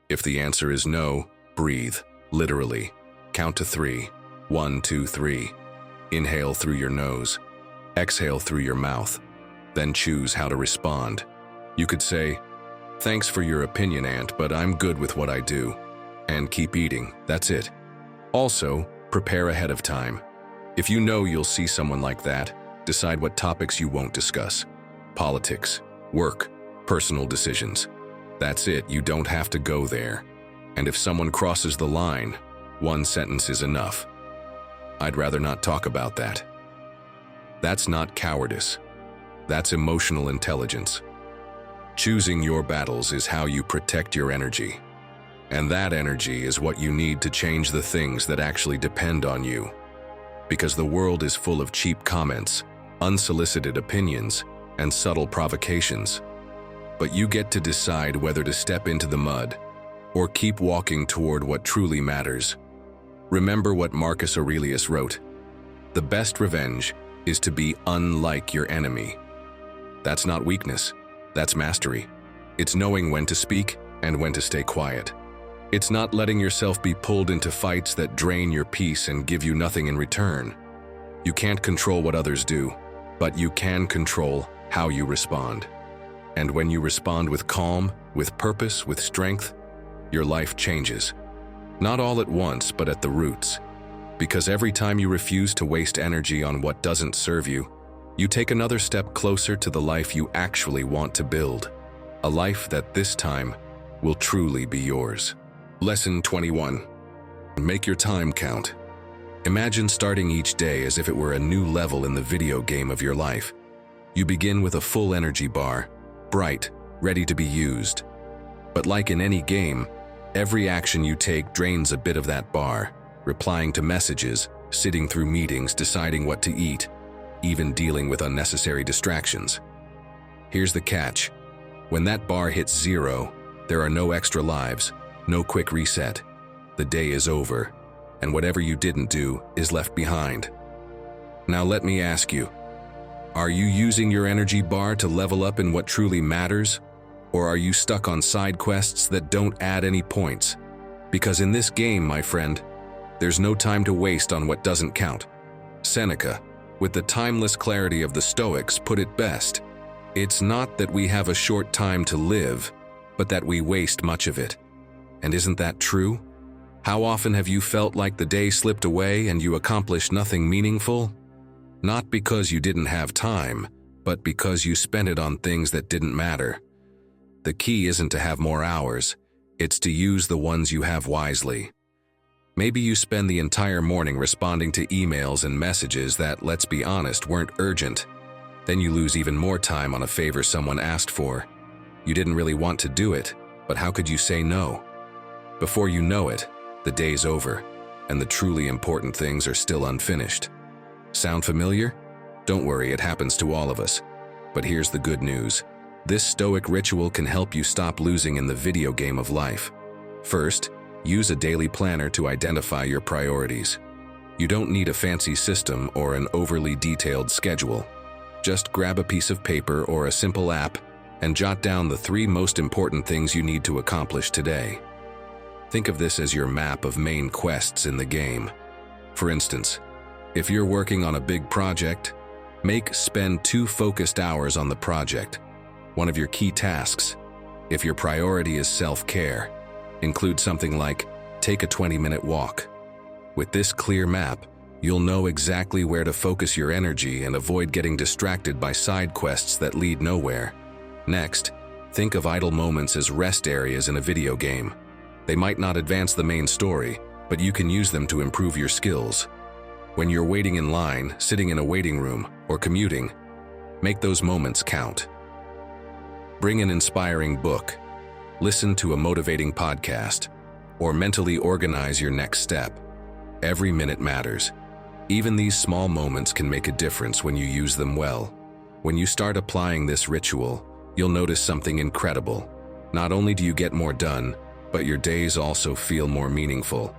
If the answer is no, breathe, literally. Count to 3. 1, 2, 3. Inhale through your nose. Exhale through your mouth. Then choose how to respond. You could say, "Thanks for your opinion, Aunt, but I'm good with what I do." And keep eating, that's it. Also, prepare ahead of time. If you know you'll see someone like that, decide what topics you won't discuss. Politics, work, personal decisions. That's it, you don't have to go there. And if someone crosses the line, 1 sentence is enough. "I'd rather not talk about that." That's not cowardice. That's emotional intelligence. Choosing your battles is how you protect your energy. And that energy is what you need to change the things that actually depend on you. Because the world is full of cheap comments, unsolicited opinions, and subtle provocations. But you get to decide whether to step into the mud or keep walking toward what truly matters. Remember what Marcus Aurelius wrote, "The best revenge is to be unlike your enemy." That's not weakness, that's mastery. It's knowing when to speak and when to stay quiet. It's not letting yourself be pulled into fights that drain your peace and give you nothing in return. You can't control what others do, but you can control how you respond. And when you respond with calm, with purpose, with strength, your life changes. Not all at once, but at the roots. Because every time you refuse to waste energy on what doesn't serve you, you take another step closer to the life you actually want to build. A life that this time will truly be yours. Lesson 21. Make your time count. Imagine starting each day as if it were a new level in the video game of your life. You begin with a full energy bar, bright, ready to be used. But like in any game, every action you take drains a bit of that bar, replying to messages, sitting through meetings, deciding what to eat, even dealing with unnecessary distractions. Here's the catch. When that bar hits 0, there are no extra lives, no quick reset. The day is over, and whatever you didn't do is left behind. Now let me ask you, are you using your energy bar to level up in what truly matters? Or are you stuck on side quests that don't add any points? Because in this game, my friend, there's no time to waste on what doesn't count. Seneca, with the timeless clarity of the Stoics, put it best. It's not that we have a short time to live, but that we waste much of it. And isn't that true? How often have you felt like the day slipped away and you accomplished nothing meaningful? Not because you didn't have time, but because you spent it on things that didn't matter. The key isn't to have more hours, it's to use the ones you have wisely. Maybe you spend the entire morning responding to emails and messages that, let's be honest, weren't urgent. Then you lose even more time on a favor someone asked for. You didn't really want to do it, but how could you say no? Before you know it, the day's over, and the truly important things are still unfinished. Sound familiar? Don't worry, it happens to all of us. But here's the good news. This Stoic ritual can help you stop losing in the video game of life. First, use a daily planner to identify your priorities. You don't need a fancy system or an overly detailed schedule. Just grab a piece of paper or a simple app and jot down the 3 most important things you need to accomplish today. Think of this as your map of main quests in the game. For instance, if you're working on a big project, spend 2 focused hours on the project, one of your key tasks. If your priority is self-care, include something like, take a 20-minute walk. With this clear map, you'll know exactly where to focus your energy and avoid getting distracted by side quests that lead nowhere. Next, think of idle moments as rest areas in a video game. They might not advance the main story, but you can use them to improve your skills. When you're waiting in line, sitting in a waiting room, or commuting, make those moments count. Bring an inspiring book, listen to a motivating podcast, or mentally organize your next step. Every minute matters. Even these small moments can make a difference when you use them well. When you start applying this ritual, you'll notice something incredible. Not only do you get more done, but your days also feel more meaningful.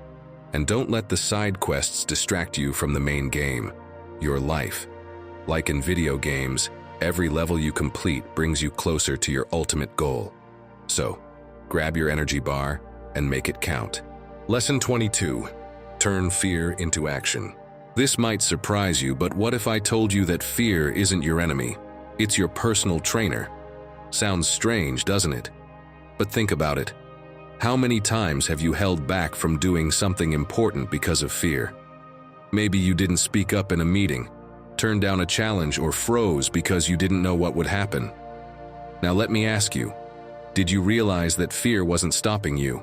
And don't let the side quests distract you from the main game, your life. Like in video games, every level you complete brings you closer to your ultimate goal. So, grab your energy bar and make it count. Lesson 22. Turn fear into action. This might surprise you, but what if I told you that fear isn't your enemy? It's your personal trainer. Sounds strange, doesn't it? But think about it. How many times have you held back from doing something important because of fear? Maybe you didn't speak up in a meeting, turned down a challenge, or froze because you didn't know what would happen. Now let me ask you, did you realize that fear wasn't stopping you?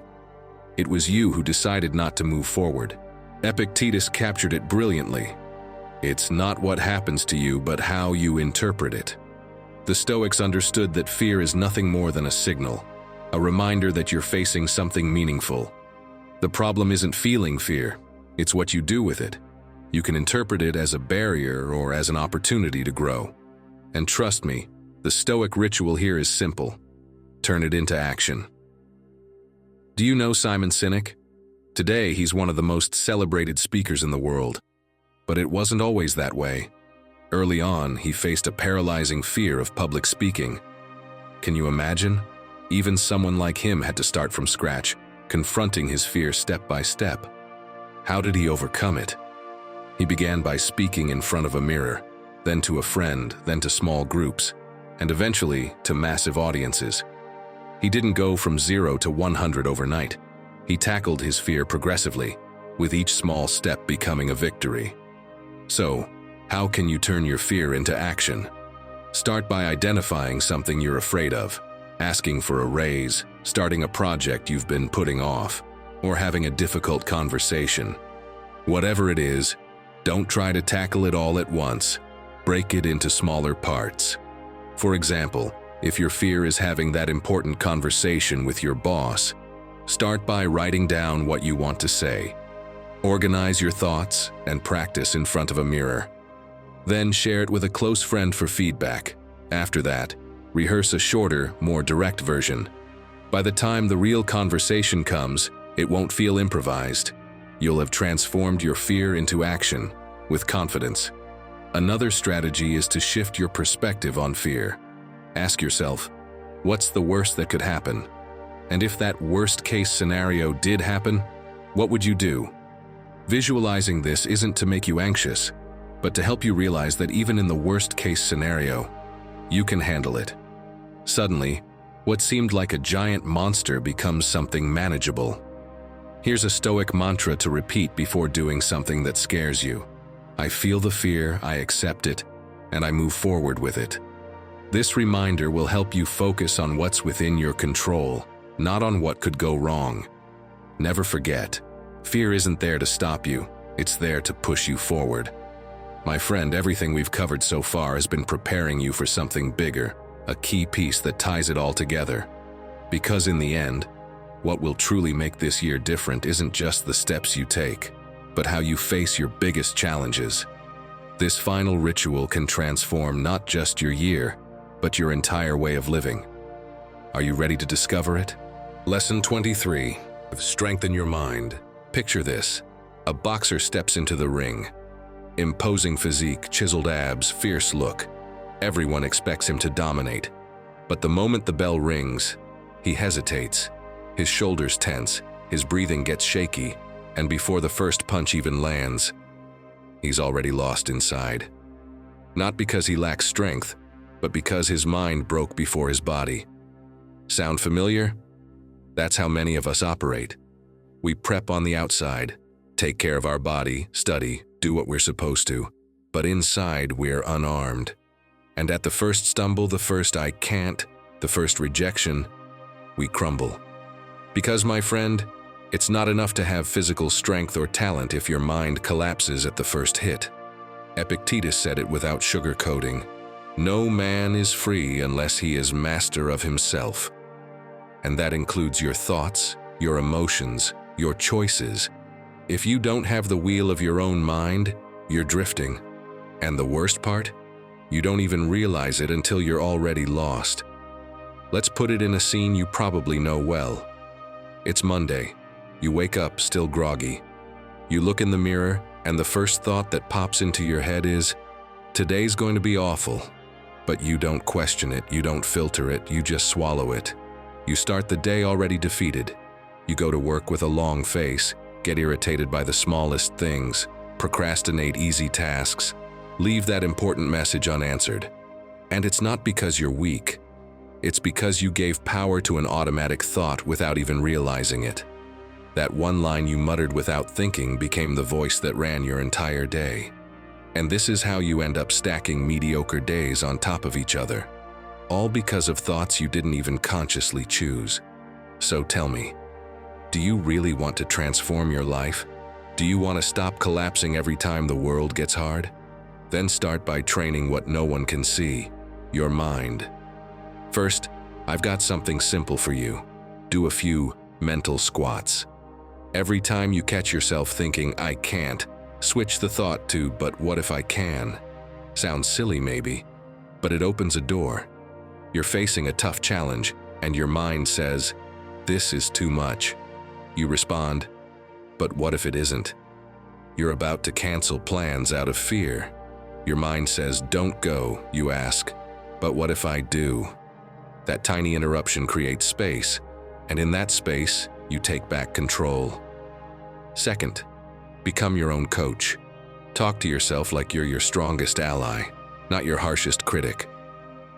It was you who decided not to move forward. Epictetus captured it brilliantly. It's not what happens to you, but how you interpret it. The Stoics understood that fear is nothing more than a signal, a reminder that you're facing something meaningful. The problem isn't feeling fear, it's what you do with it. You can interpret it as a barrier or as an opportunity to grow. And trust me, the Stoic ritual here is simple. Turn it into action. Do you know Simon Sinek? Today, he's one of the most celebrated speakers in the world. But it wasn't always that way. Early on, he faced a paralyzing fear of public speaking. Can you imagine? Even someone like him had to start from scratch, confronting his fear step by step. How did he overcome it? He began by speaking in front of a mirror, then to a friend, then to small groups, and eventually to massive audiences. He didn't go from 0 to 100 overnight. He tackled his fear progressively, with each small step becoming a victory. So, how can you turn your fear into action? Start by identifying something you're afraid of, asking for a raise, starting a project you've been putting off, or having a difficult conversation. Whatever it is, don't try to tackle it all at once. Break it into smaller parts. For example, if your fear is having that important conversation with your boss, start by writing down what you want to say. Organize your thoughts and practice in front of a mirror. Then share it with a close friend for feedback. After that, rehearse a shorter, more direct version. By the time the real conversation comes, it won't feel improvised. You'll have transformed your fear into action, with confidence. Another strategy is to shift your perspective on fear. Ask yourself, what's the worst that could happen? And if that worst-case scenario did happen, what would you do? Visualizing this isn't to make you anxious, but to help you realize that even in the worst-case scenario, you can handle it. Suddenly, what seemed like a giant monster becomes something manageable. Here's a Stoic mantra to repeat before doing something that scares you. I feel the fear, I accept it, and I move forward with it. This reminder will help you focus on what's within your control, not on what could go wrong. Never forget, fear isn't there to stop you, it's there to push you forward. My friend, everything we've covered so far has been preparing you for something bigger, a key piece that ties it all together. Because in the end, what will truly make this year different isn't just the steps you take, but how you face your biggest challenges. This final ritual can transform not just your year, but your entire way of living. Are you ready to discover it? Lesson 23. Strengthen your mind. Picture this. A boxer steps into the ring. Imposing physique, chiseled abs, fierce look. Everyone expects him to dominate. But the moment the bell rings, he hesitates. His shoulders tense, his breathing gets shaky, and before the first punch even lands, he's already lost inside. Not because he lacks strength, but because his mind broke before his body. Sound familiar? That's how many of us operate. We prep on the outside, take care of our body, study, do what we're supposed to, but inside we're unarmed. And at the first stumble, the first I can't, the first rejection, we crumble. Because, my friend, It's not enough to have physical strength or talent if your mind collapses at the first hit. Epictetus said it without sugarcoating. No man is free unless he is master of himself. And that includes your thoughts, your emotions, your choices. If you don't have the wheel of your own mind, you're drifting. And the worst part? You don't even realize it until you're already lost. Let's put it in a scene you probably know well. It's Monday. You wake up still groggy. You look in the mirror, and the first thought that pops into your head is, today's going to be awful. But you don't question it, you don't filter it, you just swallow it. You start the day already defeated. You go to work with a long face, get irritated by the smallest things, procrastinate easy tasks, leave that important message unanswered. And it's not because you're weak. It's because you gave power to an automatic thought without even realizing it. That one line you muttered without thinking became the voice that ran your entire day. And this is how you end up stacking mediocre days on top of each other. All because of thoughts you didn't even consciously choose. So tell me, do you really want to transform your life? Do you want to stop collapsing every time the world gets hard? Then start by training what no one can see, your mind. First, I've got something simple for you. Do a few mental squats. Every time you catch yourself thinking, I can't, switch the thought to, but what if I can? Sounds silly maybe, but it opens a door. You're facing a tough challenge, and your mind says, this is too much. You respond, but what if it isn't? You're about to cancel plans out of fear. Your mind says, don't go, you ask, but what if I do? That tiny interruption creates space, and in that space, you take back control. Second, become your own coach. Talk to yourself like you're your strongest ally, not your harshest critic.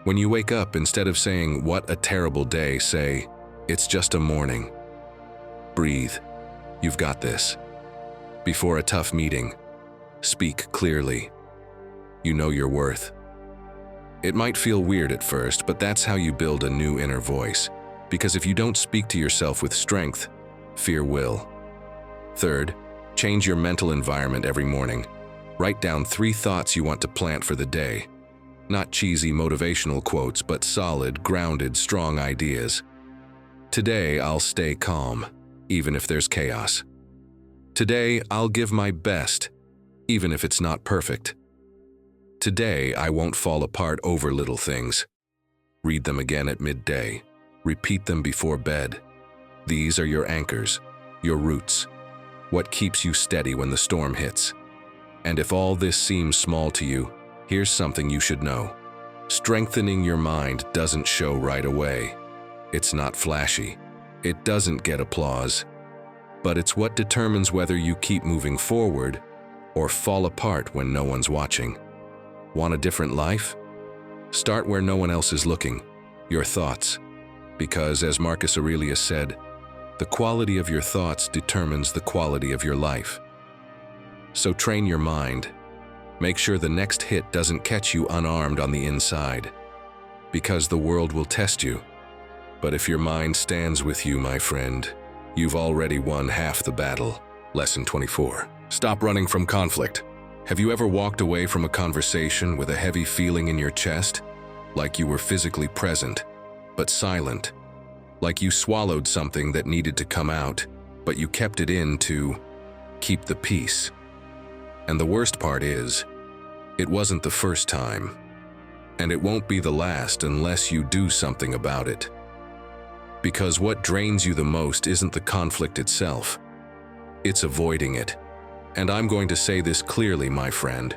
When you wake up, instead of saying, what a terrible day, say, it's just a morning. Breathe. You've got this. Before a tough meeting, speak clearly. You know your worth. It might feel weird at first, but that's how you build a new inner voice. Because if you don't speak to yourself with strength, fear will. Third, change your mental environment every morning. Write down 3 thoughts you want to plant for the day. Not cheesy motivational quotes, but solid, grounded, strong ideas. Today, I'll stay calm, even if there's chaos. Today, I'll give my best, even if it's not perfect. Today, I won't fall apart over little things. Read them again at midday. Repeat them before bed. These are your anchors, your roots. What keeps you steady when the storm hits? And if all this seems small to you, here's something you should know. Strengthening your mind doesn't show right away. It's not flashy. It doesn't get applause. But it's what determines whether you keep moving forward or fall apart when no one's watching. Want a different life? Start where no one else is looking, your thoughts. Because, as Marcus Aurelius said, the quality of your thoughts determines the quality of your life. So train your mind. Make sure the next hit doesn't catch you unarmed on the inside. Because the world will test you. But if your mind stands with you, my friend, you've already won half the battle. Lesson 24. Stop running from conflict. Have you ever walked away from a conversation with a heavy feeling in your chest? Like you were physically present, but silent. Like you swallowed something that needed to come out, but you kept it in to keep the peace. And the worst part is, it wasn't the first time. And it won't be the last unless you do something about it. Because what drains you the most isn't the conflict itself. It's avoiding it. And I'm going to say this clearly, my friend.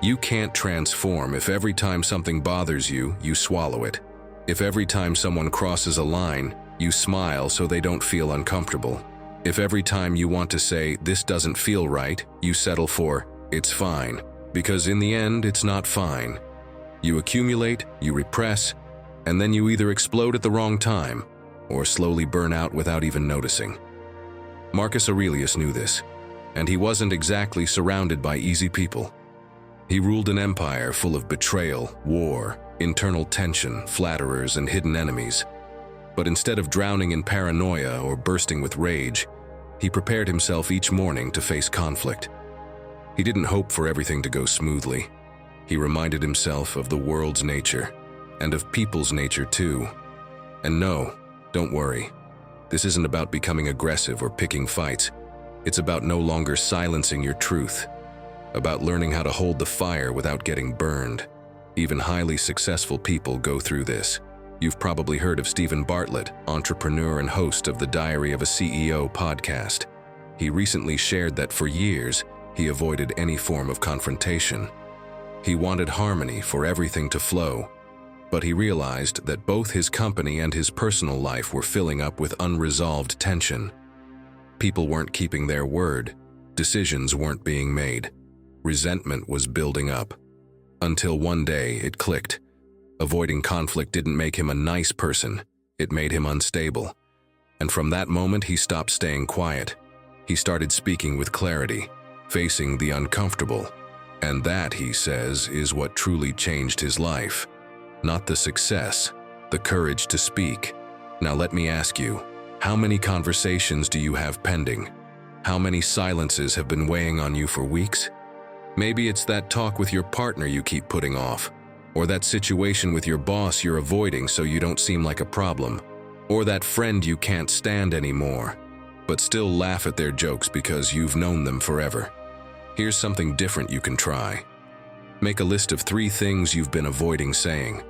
You can't transform if every time something bothers you, you swallow it. If every time someone crosses a line, you smile so they don't feel uncomfortable. If every time you want to say, this doesn't feel right, you settle for, it's fine. Because in the end, it's not fine. You accumulate, you repress, and then you either explode at the wrong time, or slowly burn out without even noticing. Marcus Aurelius knew this, and he wasn't exactly surrounded by easy people. He ruled an empire full of betrayal, war, internal tension, flatterers, and hidden enemies. But instead of drowning in paranoia or bursting with rage, He prepared himself each morning to face conflict. He didn't hope for everything to go smoothly. He reminded himself of the world's nature, and of people's nature too. And no, don't worry. This isn't about becoming aggressive or picking fights. It's about no longer silencing your truth, about learning how to hold the fire without getting burned. Even highly successful people go through this. You've probably heard of Stephen Bartlett, entrepreneur and host of the Diary of a CEO podcast. He recently shared that for years, he avoided any form of confrontation. He wanted harmony for everything to flow, but he realized that both his company and his personal life were filling up with unresolved tension. People weren't keeping their word, decisions weren't being made, resentment was building up. Until one day it clicked. Avoiding conflict didn't make him a nice person, it made him unstable. And from that moment he stopped staying quiet. He started speaking with clarity, facing the uncomfortable. And that, he says, is what truly changed his life. Not the success, the courage to speak. Now let me ask you, how many conversations do you have pending? How many silences have been weighing on you for weeks? Maybe it's that talk with your partner you keep putting off, or that situation with your boss you're avoiding so you don't seem like a problem, or that friend you can't stand anymore, but still laugh at their jokes because you've known them forever. Here's something different you can try. Make a list of 3 things you've been avoiding saying,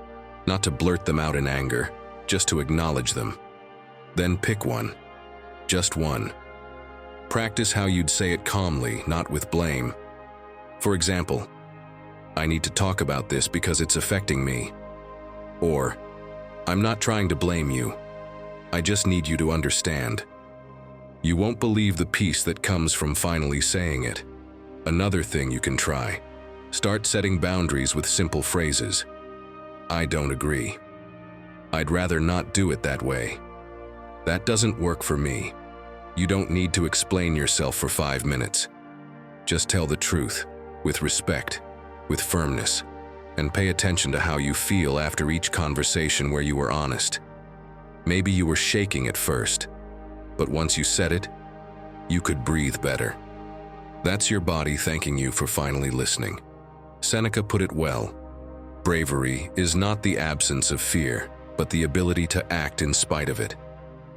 not to blurt them out in anger, just to acknowledge them. Then pick one, just one. Practice how you'd say it calmly, not with blame. For example, I need to talk about this because it's affecting me. Or, I'm not trying to blame you. I just need you to understand. You won't believe the peace that comes from finally saying it. Another thing you can try. Start setting boundaries with simple phrases. I don't agree. I'd rather not do it that way. That doesn't work for me. You don't need to explain yourself for 5 minutes. Just tell the truth, with respect, with firmness, and pay attention to how you feel after each conversation where you were honest. Maybe you were shaking at first, but once you said it, you could breathe better. That's your body thanking you for finally listening. Seneca put it well. Bravery is not the absence of fear, but the ability to act in spite of it.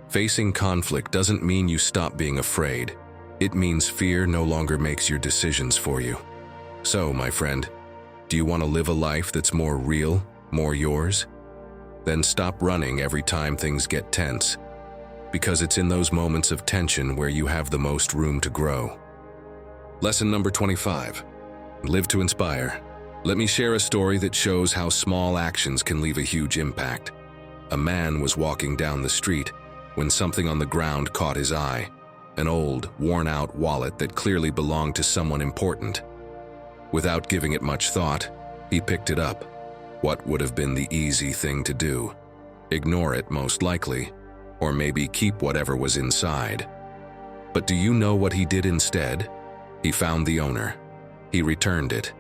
Facing conflict doesn't mean you stop being afraid. It means fear no longer makes your decisions for you. So, my friend, do you want to live a life that's more real, more yours? Then stop running every time things get tense, because it's in those moments of tension where you have the most room to grow. Lesson number 25. Live to inspire. Let me share a story that shows how small actions can leave a huge impact. A man was walking down the street when something on the ground caught his eye, an old, worn-out wallet that clearly belonged to someone important. Without giving it much thought, he picked it up. What would have been the easy thing to do? Ignore it, most likely, or maybe keep whatever was inside. But do you know what he did instead? He found the owner. He returned it,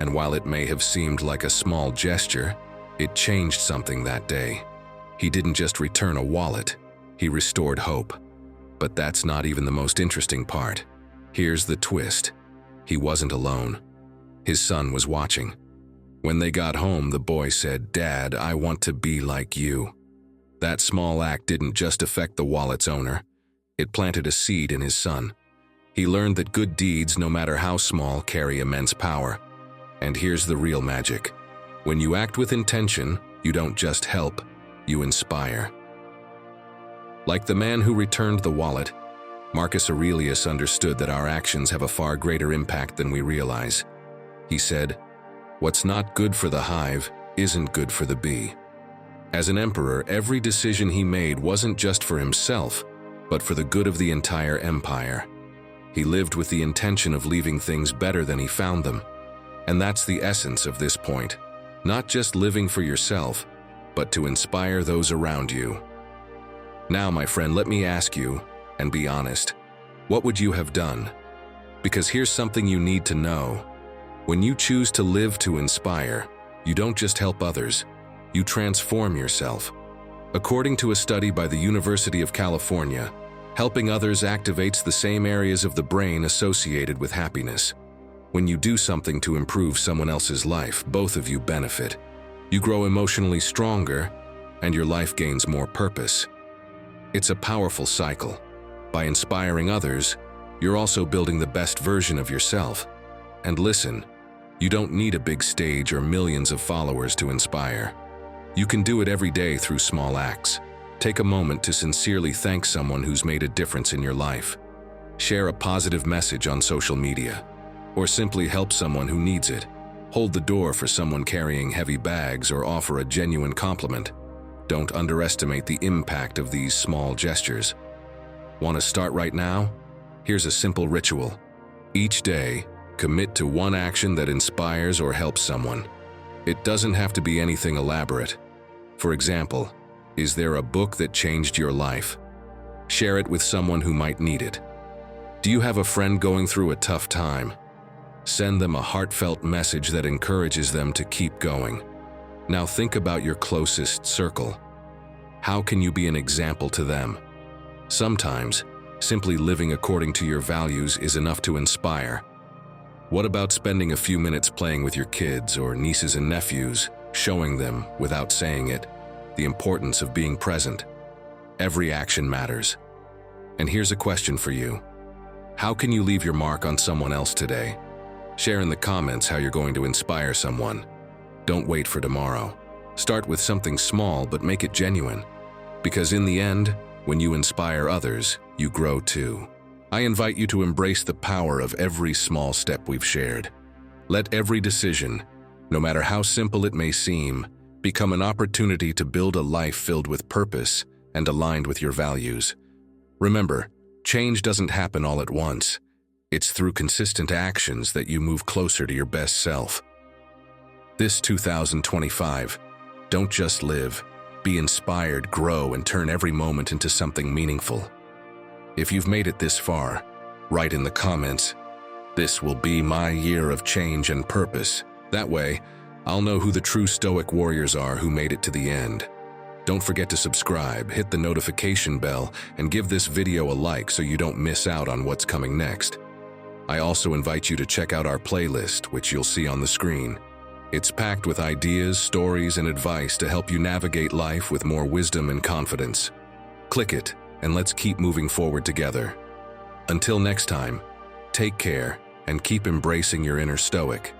and while it may have seemed like a small gesture, it changed something that day. He didn't just return a wallet, he restored hope. But that's not even the most interesting part. Here's the twist. He wasn't alone. His son was watching. When they got home, the boy said, "Dad, I want to be like you." That small act didn't just affect the wallet's owner. It planted a seed in his son. He learned that good deeds, no matter how small, carry immense power. And here's the real magic. When you act with intention, you don't just help, you inspire. Like the man who returned the wallet, Marcus Aurelius understood that our actions have a far greater impact than we realize. He said, "What's not good for the hive isn't good for the bee." As an emperor, every decision he made wasn't just for himself, but for the good of the entire empire. He lived with the intention of leaving things better than he found them. And that's the essence of this point. Not just living for yourself, but to inspire those around you. Now, my friend, let me ask you, and be honest, what would you have done? Because here's something you need to know. When you choose to live to inspire, you don't just help others, you transform yourself. According to a study by the University of California, Helping others activates the same areas of the brain associated with happiness. When you do something to improve someone else's life, both of you benefit. You grow emotionally stronger, and your life gains more purpose. It's a powerful cycle. By inspiring others, you're also building the best version of yourself. And listen, you don't need a big stage or millions of followers to inspire. You can do it every day through small acts. Take a moment to sincerely thank someone who's made a difference in your life. Share a positive message on social media, or simply help someone who needs it. Hold the door for someone carrying heavy bags or offer a genuine compliment. Don't underestimate the impact of these small gestures. Want to start right now? Here's a simple ritual. Each day, commit to one action that inspires or helps someone. It doesn't have to be anything elaborate. For example, is there a book that changed your life? Share it with someone who might need it. Do you have a friend going through a tough time? Send them a heartfelt message that encourages them to keep going. Now think about your closest circle. How can you be an example to them? Sometimes, simply living according to your values is enough to inspire. What about spending a few minutes playing with your kids or nieces and nephews, showing them, without saying it, the importance of being present? Every action matters. And here's a question for you. How can you leave your mark on someone else today? Share in the comments how you're going to inspire someone. Don't wait for tomorrow. Start with something small, but make it genuine. Because in the end, when you inspire others, you grow too. I invite you to embrace the power of every small step we've shared. Let every decision, no matter how simple it may seem, become an opportunity to build a life filled with purpose and aligned with your values. Remember, change doesn't happen all at once. It's through consistent actions that you move closer to your best self. This 2025, don't just live. Be inspired, grow, and turn every moment into something meaningful. If you've made it this far, write in the comments, "This will be my year of change and purpose." That way, I'll know who the true Stoic warriors are who made it to the end. Don't forget to subscribe, hit the notification bell, and give this video a like so you don't miss out on what's coming next. I also invite you to check out our playlist, which you'll see on the screen. It's packed with ideas, stories, and advice to help you navigate life with more wisdom and confidence. Click it, and let's keep moving forward together. Until next time, take care and keep embracing your inner Stoic.